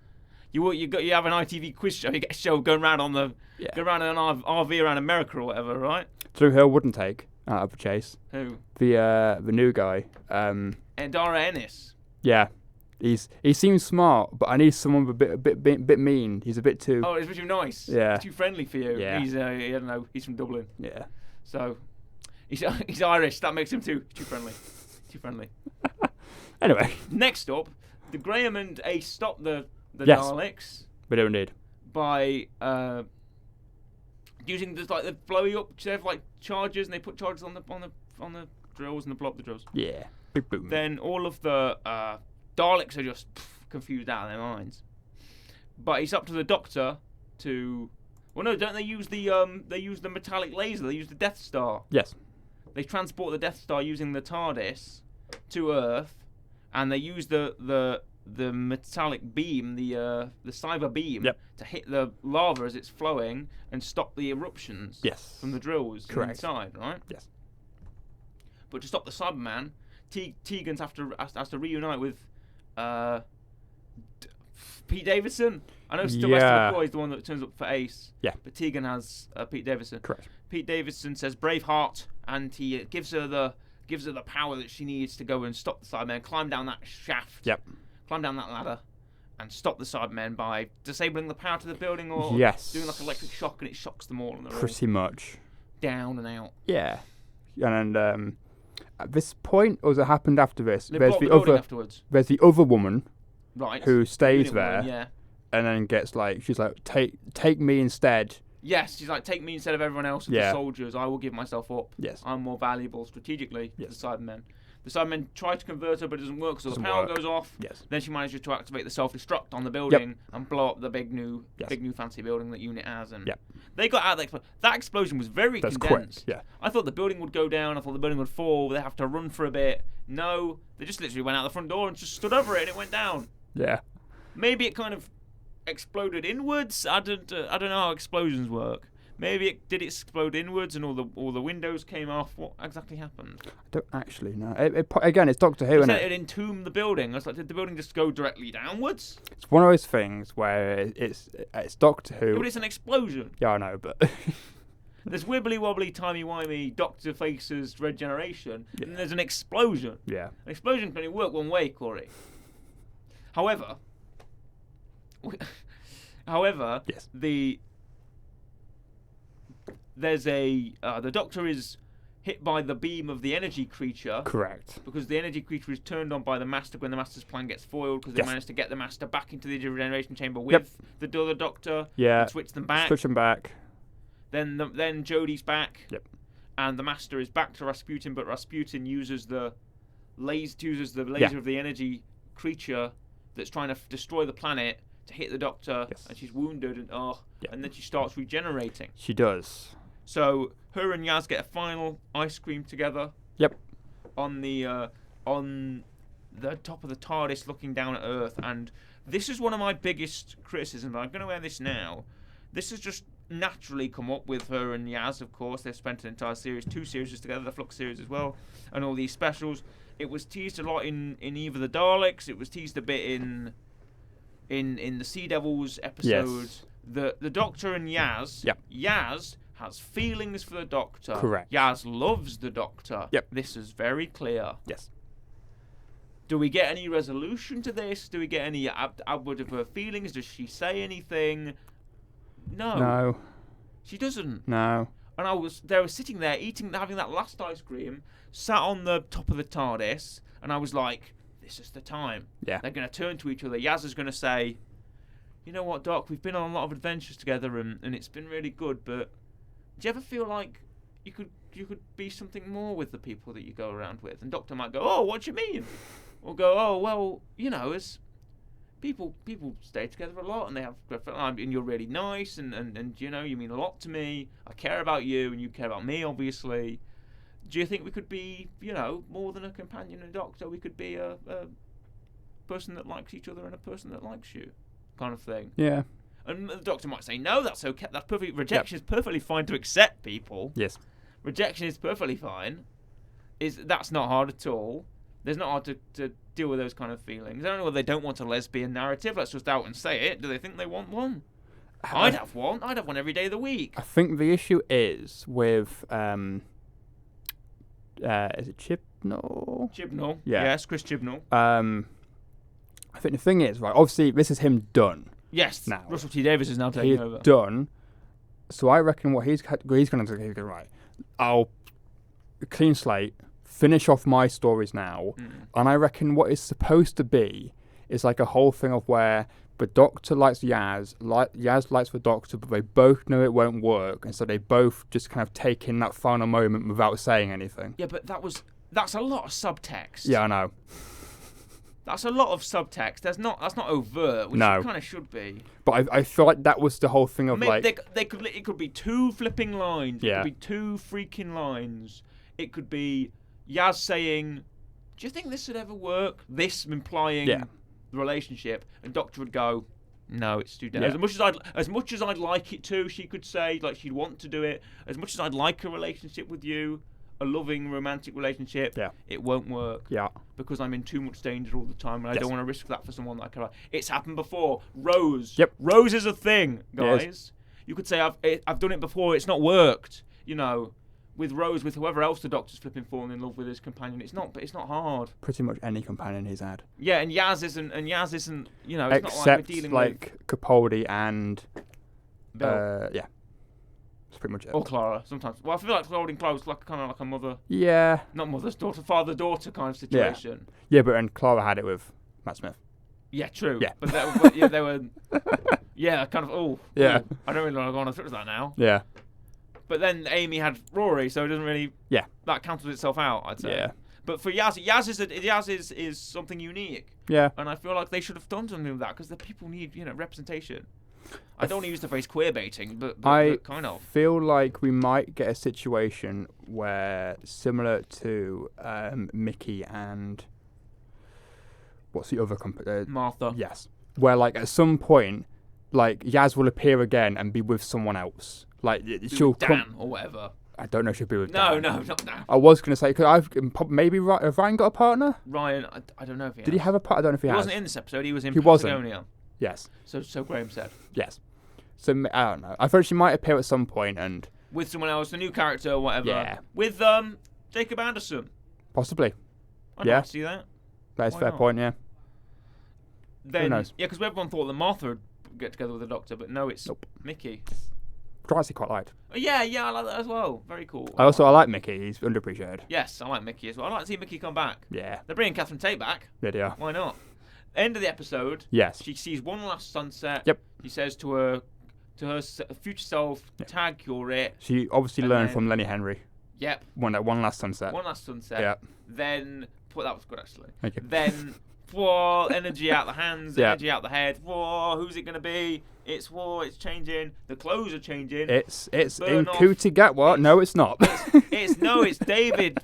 Speaker 1: You have an ITV quiz show. You get a show going around on the go around in an RV around America or whatever, right?
Speaker 2: Drew Hill wouldn't take out of a chase.
Speaker 1: Who?
Speaker 2: The new guy.
Speaker 1: And Dara Ennis.
Speaker 2: Yeah. He seems smart, but I need someone a bit mean. He's a bit too.
Speaker 1: Oh, he's too nice.
Speaker 2: Yeah.
Speaker 1: Too friendly for you.
Speaker 2: Yeah.
Speaker 1: He's I don't know. He's from Dublin,
Speaker 2: Yeah.
Speaker 1: so he's Irish. That makes him too friendly. Too friendly.
Speaker 2: Anyway,
Speaker 1: Next up, the Graham and Ace stop the
Speaker 2: Yes.
Speaker 1: Daleks
Speaker 2: we don't need.
Speaker 1: by using the blowy up. They have like charges, and they put charges on the drills and they blow up the drills.
Speaker 2: Yeah. Big boom.
Speaker 1: Then all of the Daleks are just confused out of their minds. But it's up to the Doctor to. Well, no, don't they use the metallic laser? They use the Death Star.
Speaker 2: Yes.
Speaker 1: They transport the Death Star using the TARDIS to Earth, and they use the metallic beam, the cyber beam,
Speaker 2: Yep.
Speaker 1: to hit the lava as it's flowing and stop the eruptions.
Speaker 2: Yes.
Speaker 1: From the drills
Speaker 2: Correct.
Speaker 1: inside, right?
Speaker 2: Yes.
Speaker 1: But to stop the Cyberman, Tegan's has to reunite with Pete Davidson. I know Sylvester
Speaker 2: Yeah.
Speaker 1: McCoy is the one that turns up for Ace.
Speaker 2: Yeah.
Speaker 1: But Tegan has Pete Davidson.
Speaker 2: Correct.
Speaker 1: Pete Davidson says Braveheart, and he gives her the power that she needs to go and stop the Cybermen, climb down that shaft,
Speaker 2: Yep.
Speaker 1: climb down that ladder, and stop the Cybermen by disabling the power to the building or
Speaker 2: Yes.
Speaker 1: doing like electric shock, and it shocks them all, and they're
Speaker 2: Pretty much.
Speaker 1: all down and out.
Speaker 2: Yeah. And at this point, or has it happened after this?
Speaker 1: They blow up the building afterwards.
Speaker 2: There's the other woman
Speaker 1: Right.
Speaker 2: who stays
Speaker 1: Unit
Speaker 2: there
Speaker 1: woman, yeah.
Speaker 2: and then gets she's like, take me instead.
Speaker 1: Yes, she's like, take me instead of everyone else of
Speaker 2: Yeah.
Speaker 1: the soldiers. I will give myself up.
Speaker 2: Yes.
Speaker 1: I'm more valuable strategically to the
Speaker 2: Yes.
Speaker 1: Cybermen. The Cybermen try to convert her, but it doesn't work, so the
Speaker 2: Doesn't
Speaker 1: power
Speaker 2: work.
Speaker 1: goes off.
Speaker 2: Yes.
Speaker 1: Then she manages to activate the self-destruct on the building and blow up the big new
Speaker 2: Yes.
Speaker 1: fancy building that Unit has. And
Speaker 2: Yep.
Speaker 1: they got out of that explosion was very
Speaker 2: That's
Speaker 1: condensed.
Speaker 2: quick. Yeah.
Speaker 1: I thought the building would go down. I thought the building would fall. They have to run for a bit. No, they just literally went out the front door and just stood over it, and it went down.
Speaker 2: Yeah.
Speaker 1: Maybe it kind of exploded inwards. I don't know how explosions work. Maybe it did explode inwards and all the windows came off. What exactly happened?
Speaker 2: I don't actually know. Again, it's Doctor Who,
Speaker 1: It
Speaker 2: isn't
Speaker 1: said
Speaker 2: it?
Speaker 1: it entombed the building. I was like, did the building just go directly downwards?
Speaker 2: It's one of those things where it's Doctor
Speaker 1: Yeah,
Speaker 2: Who.
Speaker 1: but it's an explosion.
Speaker 2: Yeah, I know, but
Speaker 1: There's wibbly wobbly, timey wimey Doctor faces Red Generation, and there's an explosion.
Speaker 2: yeah.
Speaker 1: An explosion can only work one way, Corey. However,
Speaker 2: Yes.
Speaker 1: There's the Doctor is hit by the beam of the energy creature.
Speaker 2: Correct.
Speaker 1: Because the energy creature is turned on by the Master when the Master's plan gets foiled, because they
Speaker 2: Yes.
Speaker 1: managed to get the Master back into the regeneration chamber with the other Doctor
Speaker 2: Yeah.
Speaker 1: and switch them back.
Speaker 2: Switch them back.
Speaker 1: Then Jodie's back.
Speaker 2: Yep.
Speaker 1: And the Master is back to Rasputin, but Rasputin uses the laser of the energy creature that's trying to destroy the planet to hit the Doctor,
Speaker 2: Yes.
Speaker 1: and she's wounded, and
Speaker 2: Yeah.
Speaker 1: and then she starts regenerating.
Speaker 2: She does.
Speaker 1: So her and Yaz get a final ice cream together.
Speaker 2: Yep.
Speaker 1: On the top of the TARDIS, looking down at Earth, and this is one of my biggest criticisms. I'm going to air this now. This has just naturally come up with her and Yaz. Of course, they've spent an entire series, 2 series together, the Flux series as well, and all these specials. It was teased a lot in Eve of the Daleks. It was teased a bit in the Sea Devils episode.
Speaker 2: Yes.
Speaker 1: The Doctor and Yaz.
Speaker 2: Yep.
Speaker 1: Yaz has feelings for the Doctor.
Speaker 2: Correct.
Speaker 1: Yaz loves the Doctor.
Speaker 2: Yep.
Speaker 1: This is very clear.
Speaker 2: Yes.
Speaker 1: Do we get any resolution to this? Do we get any outward of her feelings? Does she say anything? No.
Speaker 2: No.
Speaker 1: She doesn't.
Speaker 2: No.
Speaker 1: And they were sitting there having that last ice cream, sat on the top of the TARDIS, and I was like, this is the time.
Speaker 2: Yeah.
Speaker 1: They're going to turn to each other. Yaz is going to say, you know what, Doc, we've been on a lot of adventures together, and it's been really good, but do you ever feel like you could be something more with the people that you go around with? And Doctor might go, oh, what do you mean? Or go, oh, well, as people stay together a lot, and they have, and you're really nice, and you mean a lot to me. I care about you, and you care about me, obviously. Do you think we could be, more than a companion and a Doctor? We could be a person that likes each other and a person that likes you, kind of thing.
Speaker 2: Yeah.
Speaker 1: And the Doctor might say, no, that's okay. That's perfect. Rejection is perfectly fine to accept, people.
Speaker 2: Yes.
Speaker 1: Rejection is perfectly fine. That's not hard at all. There's not hard to deal with those kind of feelings. I don't know whether they don't want a lesbian narrative. Let's just out and say it. Do they think they want one? I'd have one. I'd have one every day of the week.
Speaker 2: I think the issue is with is it Chibnall?
Speaker 1: Chibnall.
Speaker 2: Yeah.
Speaker 1: Yes, Chris Chibnall.
Speaker 2: I think the thing is, right, obviously this is him done.
Speaker 1: Yes.
Speaker 2: Now.
Speaker 1: Russell T Davies is now taking
Speaker 2: He's
Speaker 1: over.
Speaker 2: done. So I reckon what he's going to do, right, I'll clean slate, finish off my stories now, and I reckon what is supposed to be is like a whole thing of where the Doctor likes Yaz, Yaz likes the Doctor, but they both know it won't work, and so they both just kind of take in that final moment without saying anything.
Speaker 1: Yeah, but that's a lot of subtext.
Speaker 2: Yeah, I know.
Speaker 1: That's a lot of subtext. That's not overt, which
Speaker 2: No.
Speaker 1: it kind of should be.
Speaker 2: But I feel like that was the whole thing of
Speaker 1: It could be 2 flipping lines.
Speaker 2: Yeah.
Speaker 1: It could be 2 freaking lines. It could be Yaz saying, "Do you think this would ever work?" This implying
Speaker 2: Yeah.
Speaker 1: the relationship, and Doctor would go, "No, it's too dead."
Speaker 2: Yeah.
Speaker 1: As much as I'd like it to, she could say, like she'd want to do it. As much as I'd like a relationship with you, a loving romantic relationship,
Speaker 2: Yeah.
Speaker 1: it won't work.
Speaker 2: Yeah.
Speaker 1: Because I'm in too much danger all the time, and I
Speaker 2: Yes.
Speaker 1: don't want to risk that for someone that I care about. It's happened before. Rose.
Speaker 2: Yep.
Speaker 1: Rose is a thing,
Speaker 2: Yes.
Speaker 1: guys. You could say I've done it before. It's not worked. With Rose, with whoever else the Doctor's flipping falling in love with his companion. It's not hard.
Speaker 2: Pretty much any companion he's had.
Speaker 1: Yeah, and Yaz isn't. It's not like
Speaker 2: Except
Speaker 1: we're dealing
Speaker 2: like Capaldi and
Speaker 1: with Bill
Speaker 2: yeah. That's pretty much it.
Speaker 1: or Clara. Sometimes. Well, I feel like holding close, like kind of like a mother,
Speaker 2: Yeah.
Speaker 1: not mother's daughter, father-daughter kind of situation.
Speaker 2: Yeah, but and Clara had it with Matt Smith.
Speaker 1: Yeah, true.
Speaker 2: Yeah.
Speaker 1: But they were. Yeah, kind of. Oh.
Speaker 2: Yeah.
Speaker 1: Ooh, I don't really want to go on a trip with that now.
Speaker 2: Yeah.
Speaker 1: But then Amy had Rory, so it doesn't really.
Speaker 2: Yeah.
Speaker 1: That cancels itself out, I'd say.
Speaker 2: Yeah.
Speaker 1: But for Yaz is something unique,
Speaker 2: Yeah.
Speaker 1: and I feel like they should have done something with that because the people need representation. I don't want to use the phrase queer baiting, but kind of.
Speaker 2: Feel like we might get a situation where similar to Mickey and what's the other company?
Speaker 1: Martha.
Speaker 2: Yes. Where like at some point, like Yaz will appear again and be with someone else. Like she'll
Speaker 1: Dan
Speaker 2: come.
Speaker 1: or whatever.
Speaker 2: I don't know if she'll be with
Speaker 1: No,
Speaker 2: Dan.
Speaker 1: not Dan.
Speaker 2: I was gonna say because maybe have Ryan got a partner?
Speaker 1: Ryan, I don't know if he
Speaker 2: Did he have a partner? I don't know if he,
Speaker 1: He
Speaker 2: has.
Speaker 1: wasn't in this episode. He was in
Speaker 2: He wasn't.
Speaker 1: Patagonia.
Speaker 2: Yes.
Speaker 1: So Graham said.
Speaker 2: Yes. So I don't know. I thought she might appear at some point and
Speaker 1: With someone else, a new character or whatever.
Speaker 2: Yeah.
Speaker 1: With Jacob Anderson.
Speaker 2: possibly.
Speaker 1: I'd
Speaker 2: Yeah.
Speaker 1: like to see that.
Speaker 2: That is
Speaker 1: Why
Speaker 2: fair
Speaker 1: not?
Speaker 2: point. Yeah.
Speaker 1: Then,
Speaker 2: knows?
Speaker 1: Yeah, because everyone thought that Martha would get together with the Doctor, but no, it's
Speaker 2: Nope.
Speaker 1: Mickey.
Speaker 2: Which I actually quite liked.
Speaker 1: Oh, yeah, I like that as well. Very cool.
Speaker 2: I like Mickey. He's underappreciated.
Speaker 1: Yes, I like Mickey as well. I'd like to see Mickey come back.
Speaker 2: Yeah.
Speaker 1: They're bringing Catherine Tate back.
Speaker 2: Video.
Speaker 1: Why not? End of the episode.
Speaker 2: Yes.
Speaker 1: She sees one last sunset.
Speaker 2: Yep.
Speaker 1: She says to her future self, tag, you're it.
Speaker 2: She obviously
Speaker 1: And
Speaker 2: learned
Speaker 1: then-
Speaker 2: from Lenny Henry.
Speaker 1: Yep.
Speaker 2: One last sunset.
Speaker 1: One last sunset.
Speaker 2: Yeah.
Speaker 1: Then that was good actually.
Speaker 2: Thank you.
Speaker 1: Then Whoa, energy out the hands,
Speaker 2: Yeah.
Speaker 1: energy out the head. Whoa, who's it going to be? It's changing. The clothes are changing.
Speaker 2: It's
Speaker 1: Burn off.
Speaker 2: Ncuti Gatwa. No, it's not.
Speaker 1: It's David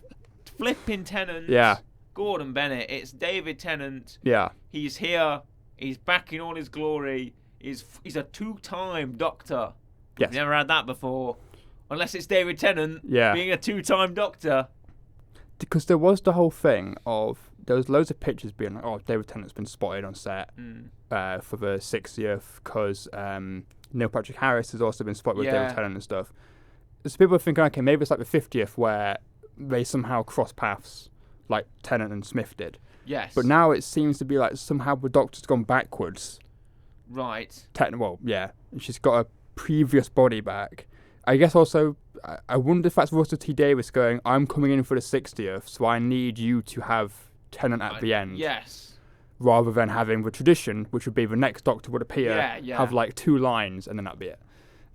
Speaker 1: flipping Tennant.
Speaker 2: Yeah.
Speaker 1: Gordon Bennett. It's David Tennant.
Speaker 2: Yeah.
Speaker 1: He's here. He's back in all his glory. He's a 2-time Doctor.
Speaker 2: Yes.
Speaker 1: We've never had that before. Unless it's David Tennant being a 2-time Doctor.
Speaker 2: Because there was the whole thing of there was loads of pictures being like, oh, David Tennant's been spotted on set for the 60th because Neil Patrick Harris has also been spotted with David Tennant and stuff. So people are thinking, okay, maybe it's like the 50th where they somehow cross paths like Tennant and Smith did.
Speaker 1: Yes.
Speaker 2: But now it seems to be like somehow the Doctor's gone backwards.
Speaker 1: Right.
Speaker 2: And she's got a previous body back. I guess also, I wonder if that's Russell T Davies going, I'm coming in for the 60th, so I need you to have Tennant at the end.
Speaker 1: Yes.
Speaker 2: Rather than having the tradition, which would be the next Doctor would appear, have like 2 lines, and then that'd be it.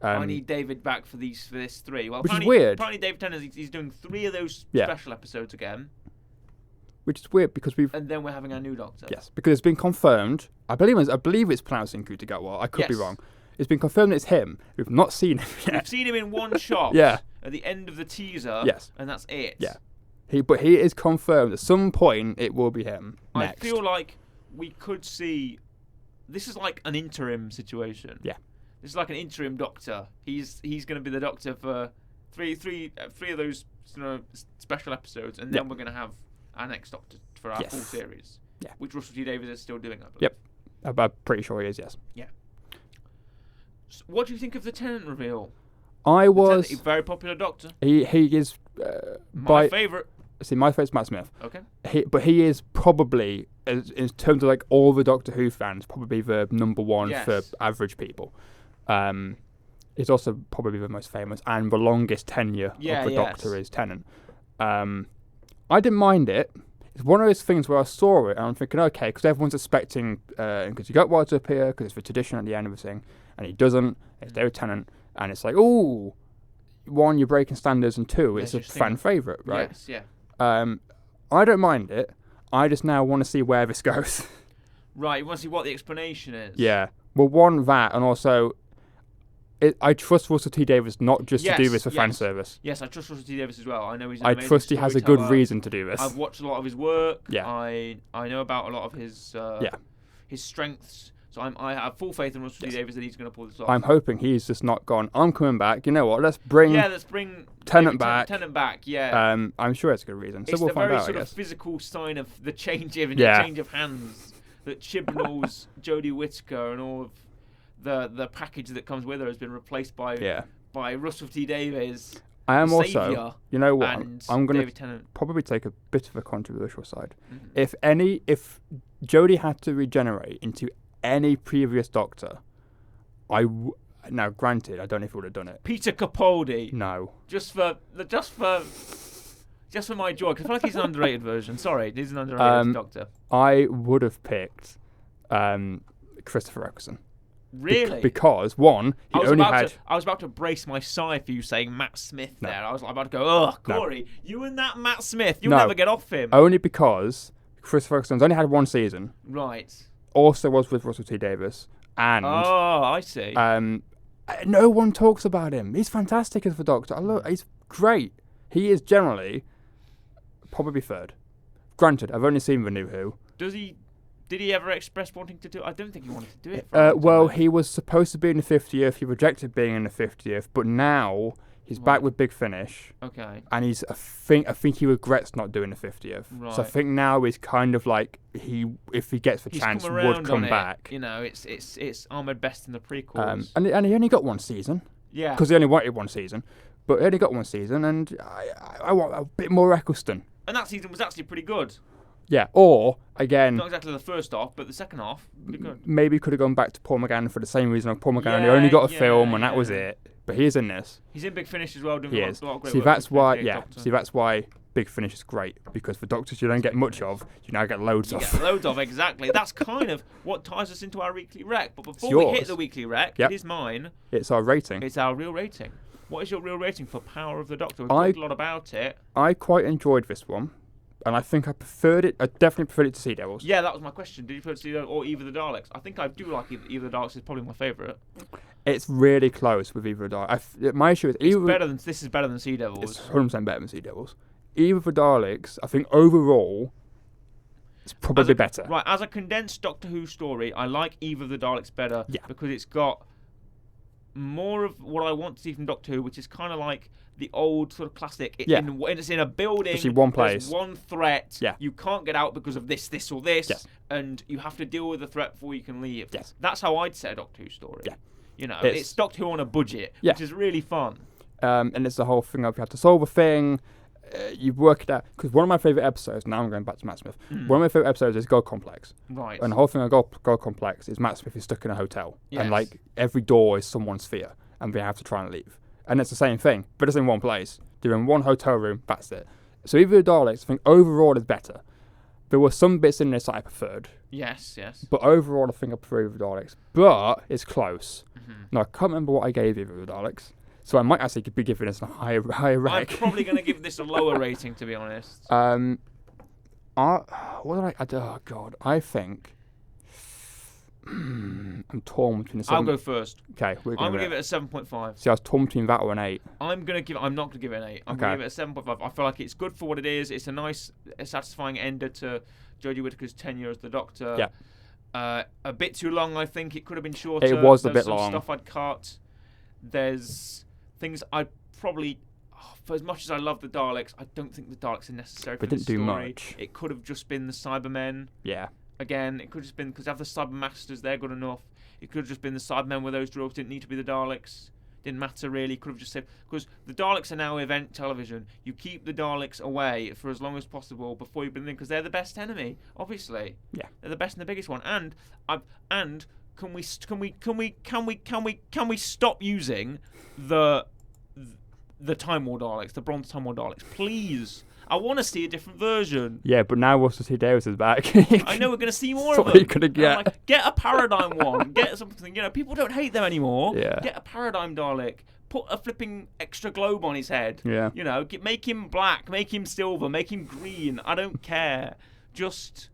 Speaker 1: I need David back for this 3. Well,
Speaker 2: which is weird.
Speaker 1: Apparently David Tennant, he's doing 3 of those special episodes again.
Speaker 2: Which is weird because
Speaker 1: and then we're having our new Doctor.
Speaker 2: Yes, because it's been confirmed. I believe it's pronounced Ncuti Gatwa. I could be wrong. It's been confirmed it's him. We've not seen him yet.
Speaker 1: We've seen him in one shot.
Speaker 2: At
Speaker 1: the end of the teaser.
Speaker 2: Yes.
Speaker 1: And that's it.
Speaker 2: Yeah. But he is confirmed. At some point, it will be him. Next.
Speaker 1: I feel like we could see. This is like an interim situation.
Speaker 2: Yeah.
Speaker 1: This is like an interim Doctor. He's going to be the Doctor for three of those special episodes, and then we're going to have our next Doctor for our full series.
Speaker 2: Yeah.
Speaker 1: Which Russell T Davies is still doing, I believe.
Speaker 2: Yep. I'm pretty sure he is. Yes.
Speaker 1: Yeah. So what do you think of the Tennant reveal?
Speaker 2: I was
Speaker 1: a very popular Doctor.
Speaker 2: He is
Speaker 1: my favourite.
Speaker 2: See, my favourite's Matt Smith.
Speaker 1: Okay.
Speaker 2: But he is probably, in terms of like all the Doctor Who fans, probably the number one for average people. He's also probably the most famous and the longest tenure of the Doctor is Tennant. I didn't mind it. It's one of those things where I saw it and I'm thinking, okay, because everyone's expecting Ncuti Gatwa to appear because it's the tradition at the end of the thing, and he doesn't. It's David Tennant, and it's like, ooh, 1, you're breaking standards, and 2, it's a fan favourite, right?
Speaker 1: Yes, yeah.
Speaker 2: I don't mind it. I just now want to see where this goes.
Speaker 1: Right, you want to see what the explanation is.
Speaker 2: Yeah. Well, one, that, and also, I trust Russell T Davies not just to do this for fan service.
Speaker 1: Yes, I trust Russell T Davies as well. I know he's an
Speaker 2: I
Speaker 1: amazing
Speaker 2: trust he has a good
Speaker 1: storyteller.
Speaker 2: reason to do this.
Speaker 1: I've watched a lot of his work.
Speaker 2: Yeah.
Speaker 1: I know about a lot of his strengths. So I have full faith in Russell T Davies that he's going to pull this off.
Speaker 2: I'm hoping he's just not gone, I'm coming back. You know what? Let's bring Tennant back.
Speaker 1: Tennant back, yeah.
Speaker 2: I'm sure it's a good reason. So
Speaker 1: it's
Speaker 2: we'll
Speaker 1: the
Speaker 2: find
Speaker 1: very
Speaker 2: out,
Speaker 1: sort
Speaker 2: I
Speaker 1: of
Speaker 2: guess.
Speaker 1: physical sign of the change of hands that Chibnall's Jodie Whittaker and all of the package that comes with her has been replaced by Russell T Davies.
Speaker 2: I am
Speaker 1: Saviour,
Speaker 2: also, you know what? I'm going
Speaker 1: to
Speaker 2: probably take a bit of a controversial side.
Speaker 1: Mm-hmm.
Speaker 2: If Jodie had to regenerate into any previous Doctor, now granted, I don't know if he would have done it.
Speaker 1: Peter Capaldi.
Speaker 2: No.
Speaker 1: Just for my joy, because I feel like he's an underrated version. Sorry, he's an underrated Doctor.
Speaker 2: I would have picked Christopher Eccleston.
Speaker 1: Really?
Speaker 2: Because one, I
Speaker 1: was about to brace my sigh for you saying Matt Smith there. I was about to go, ugh, Corey, you and that Matt Smith, you'll never get off him.
Speaker 2: Only because Christopher Eccleston's only had 1 season.
Speaker 1: Right.
Speaker 2: Also was with Russell T Davies. And
Speaker 1: I see.
Speaker 2: no one talks about him. He's fantastic as the Doctor. He's great. He is generally probably 3rd. Granted, I've only seen the New Who.
Speaker 1: Did he ever express wanting to do it? I don't think he wanted to do it.
Speaker 2: Well, he was supposed to be in the 50th. He rejected being in the 50th, but now he's back with Big Finish.
Speaker 1: Okay.
Speaker 2: And I think he regrets not doing the 50th.
Speaker 1: Right.
Speaker 2: So I think now he's kind of like if he gets the chance, would come back.
Speaker 1: You know, it's Ahmed Best in the prequels.
Speaker 2: And he only got 1 season.
Speaker 1: Yeah.
Speaker 2: Because he only wanted 1 season, but he only got 1 season, and I want a bit more Eccleston.
Speaker 1: And that season was actually pretty good.
Speaker 2: Yeah, or, again...
Speaker 1: Not exactly the first half, but the second half, pretty good.
Speaker 2: Maybe could have gone back to Paul McGann for the same reason of Paul McGann only got a film, and that was it. But he is in this.
Speaker 1: He's in Big Finish as well, doing a lot of great
Speaker 2: See,
Speaker 1: work.
Speaker 2: that's why Big Finish is great, because for Doctors you don't get much of, you now get loads of.
Speaker 1: You get loads of, exactly. That's kind of what ties us into our weekly rec. But before we hit the weekly rec, it is mine.
Speaker 2: It's our rating.
Speaker 1: It's our real rating. What is your real rating for Power of the Doctor? We've talked a lot about it.
Speaker 2: I quite enjoyed this one. and I think I preferred it. I definitely preferred it to Sea Devils.
Speaker 1: Yeah, that was my question. Did you prefer to see that or Eve of the Daleks? I think I do like Eve of the Daleks. Is probably my favourite.
Speaker 2: It's really close with Eve of the Daleks. My issue is
Speaker 1: This is better than Sea Devils.
Speaker 2: It's 100% better than Sea Devils. Eve of the Daleks, I think overall, it's probably better.
Speaker 1: Right, as a condensed Doctor Who story, I like Eve of the Daleks better because it's got more of what I want to see from Doctor Who, which is kind of like the old sort of classic. It's in a building.
Speaker 2: Especially one place.
Speaker 1: There's one threat.
Speaker 2: Yeah.
Speaker 1: You can't get out because of this, or this.
Speaker 2: Yes.
Speaker 1: And you have to deal with the threat before you can leave.
Speaker 2: Yes.
Speaker 1: That's how I'd say a Doctor Who story.
Speaker 2: Yeah.
Speaker 1: You know, it's Doctor Who on a budget, which is really fun.
Speaker 2: And it's the whole thing of you have to solve a thing. You work it out. Because one of my favourite episodes, now I'm going back to Matt Smith, one of my favourite episodes is God Complex.
Speaker 1: Right.
Speaker 2: And the whole thing of God Complex is Matt Smith is stuck in a hotel.
Speaker 1: Yes.
Speaker 2: And like every door is someone's fear. And they have to try and leave. And it's the same thing, but it's in one place. They're in one hotel room, that's it. So Eve of the Daleks, I think overall is better. There were some bits in this that I preferred.
Speaker 1: Yes.
Speaker 2: But overall, I think I prefer Eve of the Daleks. But it's close. Now, I can't remember what I gave Eve of the Daleks. So I might actually be giving this a higher rank.
Speaker 1: I'm probably going to give this a lower rating, to be honest.
Speaker 2: What did oh, God. I think... I'm torn between the 7...
Speaker 1: I'll go first.
Speaker 2: Okay,
Speaker 1: I'm going to give it a 7.5.
Speaker 2: See, I was torn between that or an 8.
Speaker 1: I'm not going to give it an 8. I'm going to give it a 7.5. I feel like it's good for what it is. It's a nice, satisfying ender to Jodie Whittaker's tenure as the Doctor.
Speaker 2: Yeah.
Speaker 1: A bit too long, I think. It could have been shorter.
Speaker 2: It was a
Speaker 1: There's
Speaker 2: bit long.
Speaker 1: stuff I'd cut. There's things I'd probably... for as much as I love the Daleks, I don't think the Daleks are necessary for the story.
Speaker 2: They didn't do much.
Speaker 1: It could have just been the Cybermen.
Speaker 2: Yeah.
Speaker 1: Again, it could have just been... Because they have the Cybermasters, they're good enough. It could have just been the Cybermen with those dwarves. Didn't need to be the Daleks. Didn't matter really. Could have just said... Because the Daleks are now event television. You keep the Daleks away for as long as possible before you bring them in, because they're the best enemy, obviously.
Speaker 2: Yeah.
Speaker 1: They're the best and the biggest one. And can we stop using the Time War Daleks, the Bronze Time War Daleks, please? I want to see a different version.
Speaker 2: Yeah, but now Russell T Davies is back.
Speaker 1: I know we're going to see more
Speaker 2: what
Speaker 1: of them.
Speaker 2: are you gonna get?
Speaker 1: Like, get a Paradigm one. Get something. You know, people don't hate them anymore.
Speaker 2: Yeah.
Speaker 1: Get a Paradigm Dalek. Put a flipping extra globe on his head.
Speaker 2: Yeah.
Speaker 1: You know, make him black, make him silver, make him green. I don't care. Just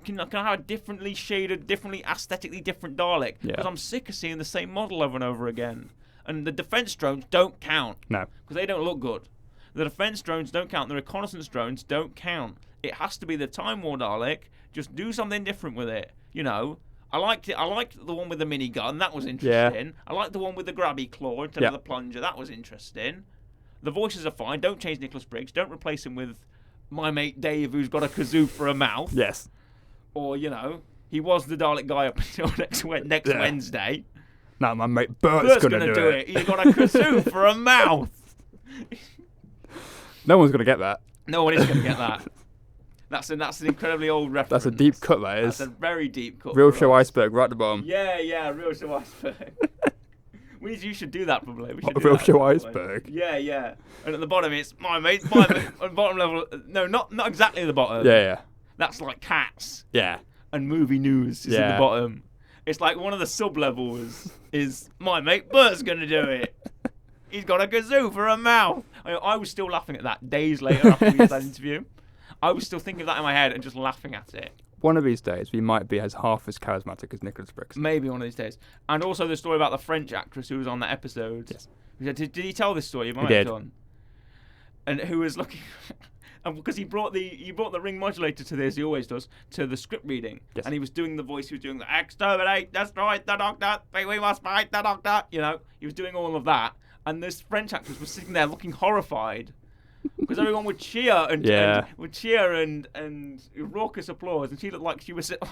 Speaker 1: can I have a differently shaded, differently aesthetically different Dalek? Because I'm sick of seeing the same model over and over again. And the defense drones don't count.
Speaker 2: No.
Speaker 1: Because they don't look good. The defense drones don't count. The reconnaissance drones don't count. It has to be the Time War Dalek. Just do something different with it. You know, I liked it. I liked the one with the minigun. That was interesting.
Speaker 2: Yeah.
Speaker 1: I liked the one with the grabby claw instead of the plunger. That was interesting. The voices are fine. Don't change Nicholas Briggs. Don't replace him with my mate Dave, who's got a kazoo for a mouth.
Speaker 2: Yes.
Speaker 1: Or, you know, he was the Dalek guy up until next Wednesday.
Speaker 2: No, my mate Bert's going to do it.
Speaker 1: He's got a kazoo for a mouth.
Speaker 2: No one's going to get that.
Speaker 1: No one is going to get that. That's an incredibly old reference.
Speaker 2: That's a deep cut, that is.
Speaker 1: That's a very deep cut.
Speaker 2: Real Show Iceberg, right at the bottom.
Speaker 1: Yeah, Real Show Iceberg. You should do that, probably. We should do
Speaker 2: Real
Speaker 1: that,
Speaker 2: Show
Speaker 1: probably.
Speaker 2: Iceberg.
Speaker 1: Yeah. And at the bottom, it's my mate. On bottom level, no, not exactly the bottom.
Speaker 2: Yeah.
Speaker 1: That's like Cats.
Speaker 2: Yeah.
Speaker 1: And Movie News is in the bottom. It's like one of the sub-levels is my mate Bert's going to do it. He's got a kazoo for a mouth. I was still laughing at that days later after we did that interview. I was still thinking of that in my head and just laughing at it.
Speaker 2: One of these days, we might be as half as charismatic as Nicholas Briggs.
Speaker 1: Maybe one of these days. And also the story about the French actress who was on that episode.
Speaker 2: Yes.
Speaker 1: Did he tell this story? He might
Speaker 2: He
Speaker 1: have
Speaker 2: did.
Speaker 1: done. And who was looking... And because he brought the ring modulator to this, he always does, to the script reading.
Speaker 2: Yes.
Speaker 1: And he was doing the voice, he was doing the exterminate, destroy the Doctor, we must fight the Doctor. You know, he was doing all of that. And this French actress was sitting there looking horrified. Because everyone would cheer and raucous applause, and she looked like she was at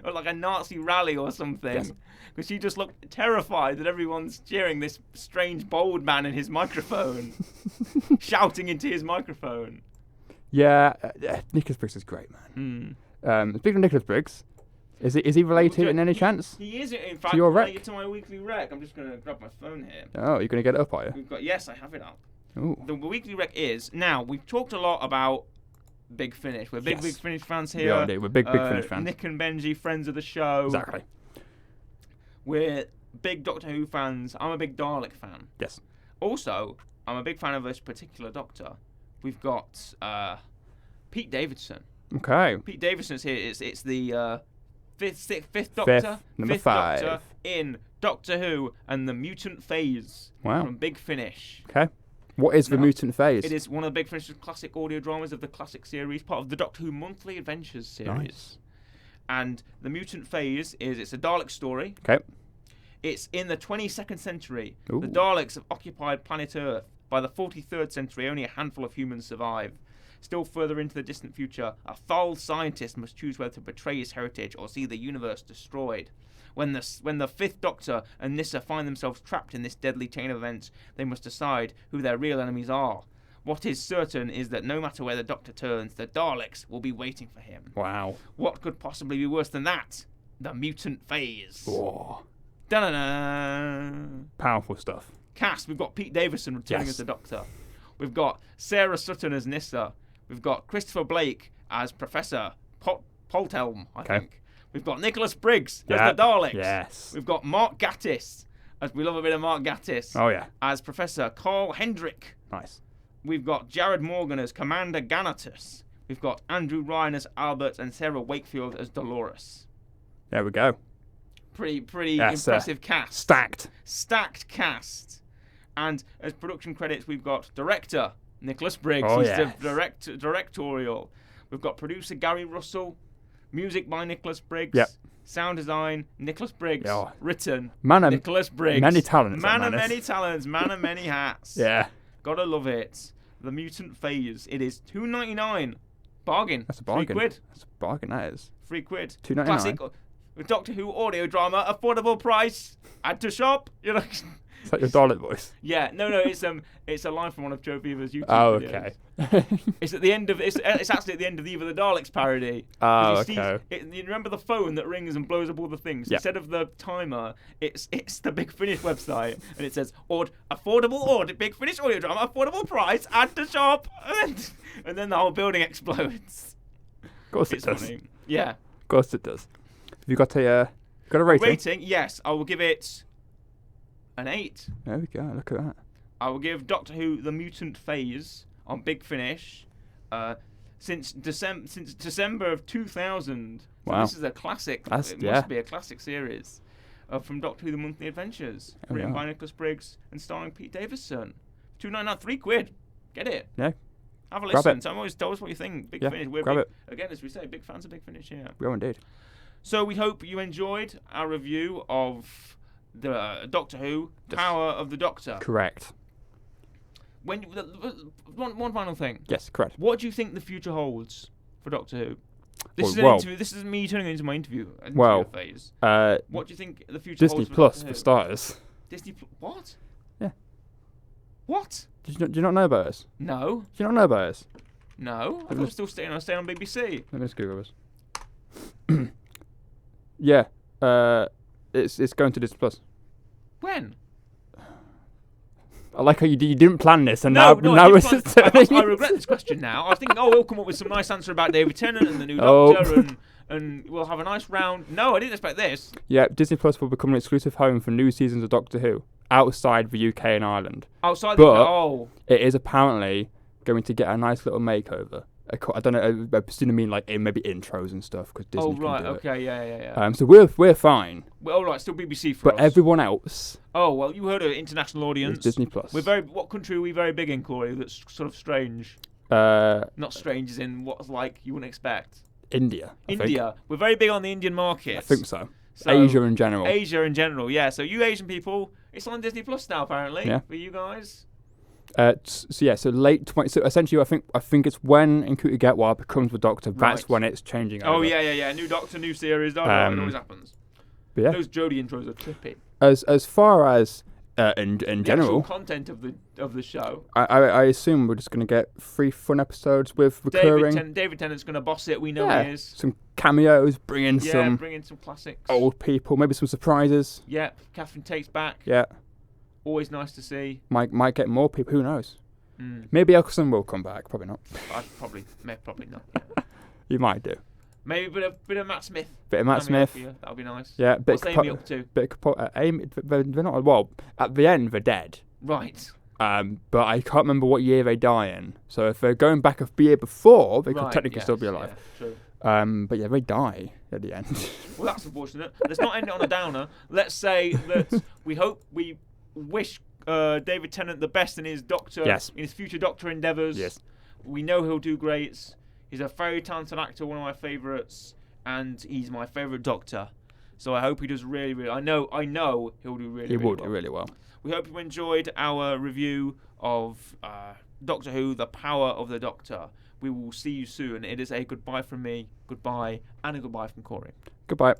Speaker 1: like a Nazi rally or something. Because she just looked terrified that everyone's cheering this strange bald man in his microphone, shouting into his microphone.
Speaker 2: Yeah, Nicholas Briggs is great, man. Speaking of Nicholas Briggs, is he related in any chance?
Speaker 1: He is, in fact,
Speaker 2: your
Speaker 1: related
Speaker 2: rec?
Speaker 1: to my weekly rec. I'm just going to grab my phone here.
Speaker 2: Oh, you're going to get it up, are you?
Speaker 1: Yes, I have it up.
Speaker 2: Ooh.
Speaker 1: The weekly rec is, now, we've talked a lot about Big Finish. We're big Finish fans here.
Speaker 2: Yeah, we're big Finish fans.
Speaker 1: Nick and Benji, friends of the show.
Speaker 2: Exactly.
Speaker 1: We're big Doctor Who fans. I'm a big Dalek fan.
Speaker 2: Yes.
Speaker 1: Also, I'm a big fan of this particular Doctor. We've got Pete Davidson.
Speaker 2: Okay.
Speaker 1: Pete Davidson's here. It's the fifth Doctor.
Speaker 2: Number
Speaker 1: fifth
Speaker 2: 5.
Speaker 1: Doctor in Doctor Who and the Mutant Phase
Speaker 2: Wow.
Speaker 1: from Big Finish.
Speaker 2: Okay. What is the
Speaker 1: No.
Speaker 2: mutant phase?
Speaker 1: It is one of the Big Finish's classic audio dramas of the classic series, part of the Doctor Who Monthly Adventures series.
Speaker 2: Nice.
Speaker 1: And the Mutant Phase it's a Dalek story.
Speaker 2: Okay.
Speaker 1: It's in the 22nd century.
Speaker 2: Ooh.
Speaker 1: The Daleks have occupied planet Earth. By the 43rd century, only a handful of humans survive. Still further into the distant future, a Thal scientist must choose whether to betray his heritage or see the universe destroyed. When the Fifth Doctor and Nyssa find themselves trapped in this deadly chain of events, they must decide who their real enemies are. What is certain is that no matter where the Doctor turns, the Daleks will be waiting for him.
Speaker 2: Wow.
Speaker 1: What could possibly be worse than that? The Mutant Phase.
Speaker 2: Whoa.
Speaker 1: Da-da-da.
Speaker 2: Powerful stuff.
Speaker 1: Cast, we've got Pete Davidson returning
Speaker 2: Yes.
Speaker 1: as the Doctor. We've got Sarah Sutton as Nyssa. We've got Christopher Blake as Professor Poltelm, I think. We've got Nicholas Briggs as the Daleks.
Speaker 2: Yes.
Speaker 1: We've got Mark Gatiss, as we love a bit of Mark Gatiss,
Speaker 2: Oh yeah.
Speaker 1: as Professor Carl Hendrick.
Speaker 2: Nice.
Speaker 1: We've got Jared Morgan as Commander Ganatus. We've got Andrew Ryan as Albert and Sarah Wakefield as Dolores.
Speaker 2: There we go.
Speaker 1: Pretty
Speaker 2: Yes,
Speaker 1: impressive cast.
Speaker 2: Stacked.
Speaker 1: Cast. And as production credits, we've got director Nicholas Briggs.
Speaker 2: Oh,
Speaker 1: He's
Speaker 2: yes.
Speaker 1: the directorial. We've got producer Gary Russell. Music by Nicholas Briggs.
Speaker 2: Yep.
Speaker 1: Sound design Nicholas Briggs.
Speaker 2: Yeah.
Speaker 1: Written
Speaker 2: Man of
Speaker 1: Nicholas Briggs.
Speaker 2: many talents,
Speaker 1: Man
Speaker 2: that
Speaker 1: of
Speaker 2: man is.
Speaker 1: many talents. Man of many hats.
Speaker 2: Yeah.
Speaker 1: Gotta love it. The Mutant Phase. It is $2.99. Bargain.
Speaker 2: That's a bargain.
Speaker 1: £3.
Speaker 2: That's a bargain. That is.
Speaker 1: £3.
Speaker 2: $2.99.
Speaker 1: Classic Doctor Who audio drama, affordable price. Add to shop. You know.
Speaker 2: Is that your Dalek voice?
Speaker 1: Yeah, no, it's a line from one of Joe Beaver's YouTube
Speaker 2: Oh,
Speaker 1: videos.
Speaker 2: okay.
Speaker 1: It's at the end of it's actually at the end of the Eva the Daleks parody.
Speaker 2: Oh,
Speaker 1: 'Cause you
Speaker 2: okay.
Speaker 1: you remember the phone that rings and blows up all the things?
Speaker 2: Yeah.
Speaker 1: Instead of the timer, it's the Big Finish website, and it says affordable order, Big Finish audio drama, affordable price, add to shop, and then the whole building explodes.
Speaker 2: Of course
Speaker 1: It's
Speaker 2: it does.
Speaker 1: funny. Yeah.
Speaker 2: Of course it does. Have you got a rating?
Speaker 1: Rating, yes, I will give it an 8.
Speaker 2: There we go. Look at that.
Speaker 1: I will give Doctor Who the Mutant Phase on Big Finish since December of 2000. So
Speaker 2: Wow.
Speaker 1: this is a classic. It
Speaker 2: yeah.
Speaker 1: must be a classic series from Doctor Who the Monthly Adventures,
Speaker 2: Oh,
Speaker 1: written
Speaker 2: yeah.
Speaker 1: by Nicholas Briggs and starring Pete Davidson. £2.99, £3. Get it.
Speaker 2: Yeah.
Speaker 1: Have a
Speaker 2: Grab
Speaker 1: listen.
Speaker 2: it.
Speaker 1: So always tell us what you think. Big
Speaker 2: Yeah,
Speaker 1: Finish. We're
Speaker 2: grab
Speaker 1: big,
Speaker 2: it.
Speaker 1: again, as we say, big fans of Big Finish here.
Speaker 2: We are indeed.
Speaker 1: So we hope you enjoyed our review of the Doctor Who,
Speaker 2: Yes.
Speaker 1: Power of the Doctor.
Speaker 2: Correct.
Speaker 1: One final thing.
Speaker 2: Yes, correct.
Speaker 1: What do you think the future holds for Doctor Who? This
Speaker 2: Well,
Speaker 1: is an
Speaker 2: well-
Speaker 1: interview. This is me turning into my interview
Speaker 2: Well,
Speaker 1: phase.
Speaker 2: Uh,
Speaker 1: What do you think the future
Speaker 2: Disney
Speaker 1: holds for
Speaker 2: Plus
Speaker 1: Doctor
Speaker 2: for
Speaker 1: Who?
Speaker 2: starters.
Speaker 1: Disney What?
Speaker 2: Yeah.
Speaker 1: What?
Speaker 2: Do you not know about us?
Speaker 1: No.
Speaker 2: Do you not know about us?
Speaker 1: No. I thought
Speaker 2: me
Speaker 1: we were still staying on BBC.
Speaker 2: Let me just Google this. Yeah. It's going to Disney Plus.
Speaker 1: When?
Speaker 2: I like how you didn't plan this, and
Speaker 1: No,
Speaker 2: now
Speaker 1: I,
Speaker 2: it's
Speaker 1: didn't
Speaker 2: just
Speaker 1: plan- I regret this question now. I was thinking, we'll come up with some nice answer about David Tennant and the new
Speaker 2: Oh.
Speaker 1: Doctor, and we'll have a nice round. No, I didn't expect this.
Speaker 2: Yeah, Disney Plus will become an exclusive home for new seasons of Doctor Who outside the UK and Ireland.
Speaker 1: Outside
Speaker 2: But- It is apparently going to get a nice little makeover. I don't know. I presume mean like maybe intros and stuff because Disney can
Speaker 1: right,
Speaker 2: do it.
Speaker 1: okay, yeah.
Speaker 2: So we're fine,
Speaker 1: Well, right, still BBC for
Speaker 2: but
Speaker 1: us.
Speaker 2: everyone else
Speaker 1: Oh, well, you heard of international
Speaker 2: is
Speaker 1: audience.
Speaker 2: Disney Plus.
Speaker 1: What country are we very big in, Corey, that's sort of strange?
Speaker 2: Uh,
Speaker 1: Not strange as in what's like you wouldn't expect.
Speaker 2: India. I think.
Speaker 1: India. We're very big on the Indian market.
Speaker 2: I think so.
Speaker 1: So,
Speaker 2: Asia in general.
Speaker 1: Asia in general, yeah. So you Asian people, it's on Disney Plus now apparently.
Speaker 2: Yeah.
Speaker 1: For you guys.
Speaker 2: So late 20. So essentially, I think it's when Nkuti Gatwa becomes the Doctor. That's
Speaker 1: Right.
Speaker 2: when it's changing.
Speaker 1: Oh
Speaker 2: over.
Speaker 1: yeah. New Doctor, new series. Oh, no, it always happens.
Speaker 2: But yeah.
Speaker 1: Those Jodie intros are trippy.
Speaker 2: As far as in
Speaker 1: The actual
Speaker 2: general,
Speaker 1: content of the show.
Speaker 2: I assume we're just going to get 3 fun episodes with recurring
Speaker 1: David Tennant's going to boss it. We know
Speaker 2: Yeah.
Speaker 1: he is.
Speaker 2: some cameos, bring in
Speaker 1: Yeah,
Speaker 2: some
Speaker 1: bring in some classics.
Speaker 2: old people, maybe some surprises.
Speaker 1: Yep. Catherine Tate's back.
Speaker 2: Yeah,
Speaker 1: Always nice to see.
Speaker 2: might get more people. Who knows?
Speaker 1: Mm.
Speaker 2: Maybe Eccleston will come back. Probably not.
Speaker 1: Probably not. Yeah.
Speaker 2: You might do.
Speaker 1: Maybe a bit of Matt Smith.
Speaker 2: Bit of Matt Smith.
Speaker 1: That'll be nice.
Speaker 2: Yeah,
Speaker 1: What's Amy up to?
Speaker 2: Amy, they're not. Well, at the end, they're dead.
Speaker 1: Right.
Speaker 2: but I can't remember what year they die in. So if they're going back a year before, they could technically still be alive.
Speaker 1: Yeah, true.
Speaker 2: But yeah, they die at the end.
Speaker 1: Well, that's unfortunate. Let's not end it on a downer. Let's say that we wish David Tennant the best in his in his future Doctor endeavours.
Speaker 2: Yes.
Speaker 1: We know he'll do great. He's a very talented actor, one of my favourites, and he's my favourite Doctor. So I hope he does really, really. I know he'll do really.
Speaker 2: He will
Speaker 1: well.
Speaker 2: do really well.
Speaker 1: We hope you enjoyed our review of Doctor Who: The Power of the Doctor. We will see you soon. It is a goodbye from me, goodbye, and a goodbye from Corey.
Speaker 2: Goodbye.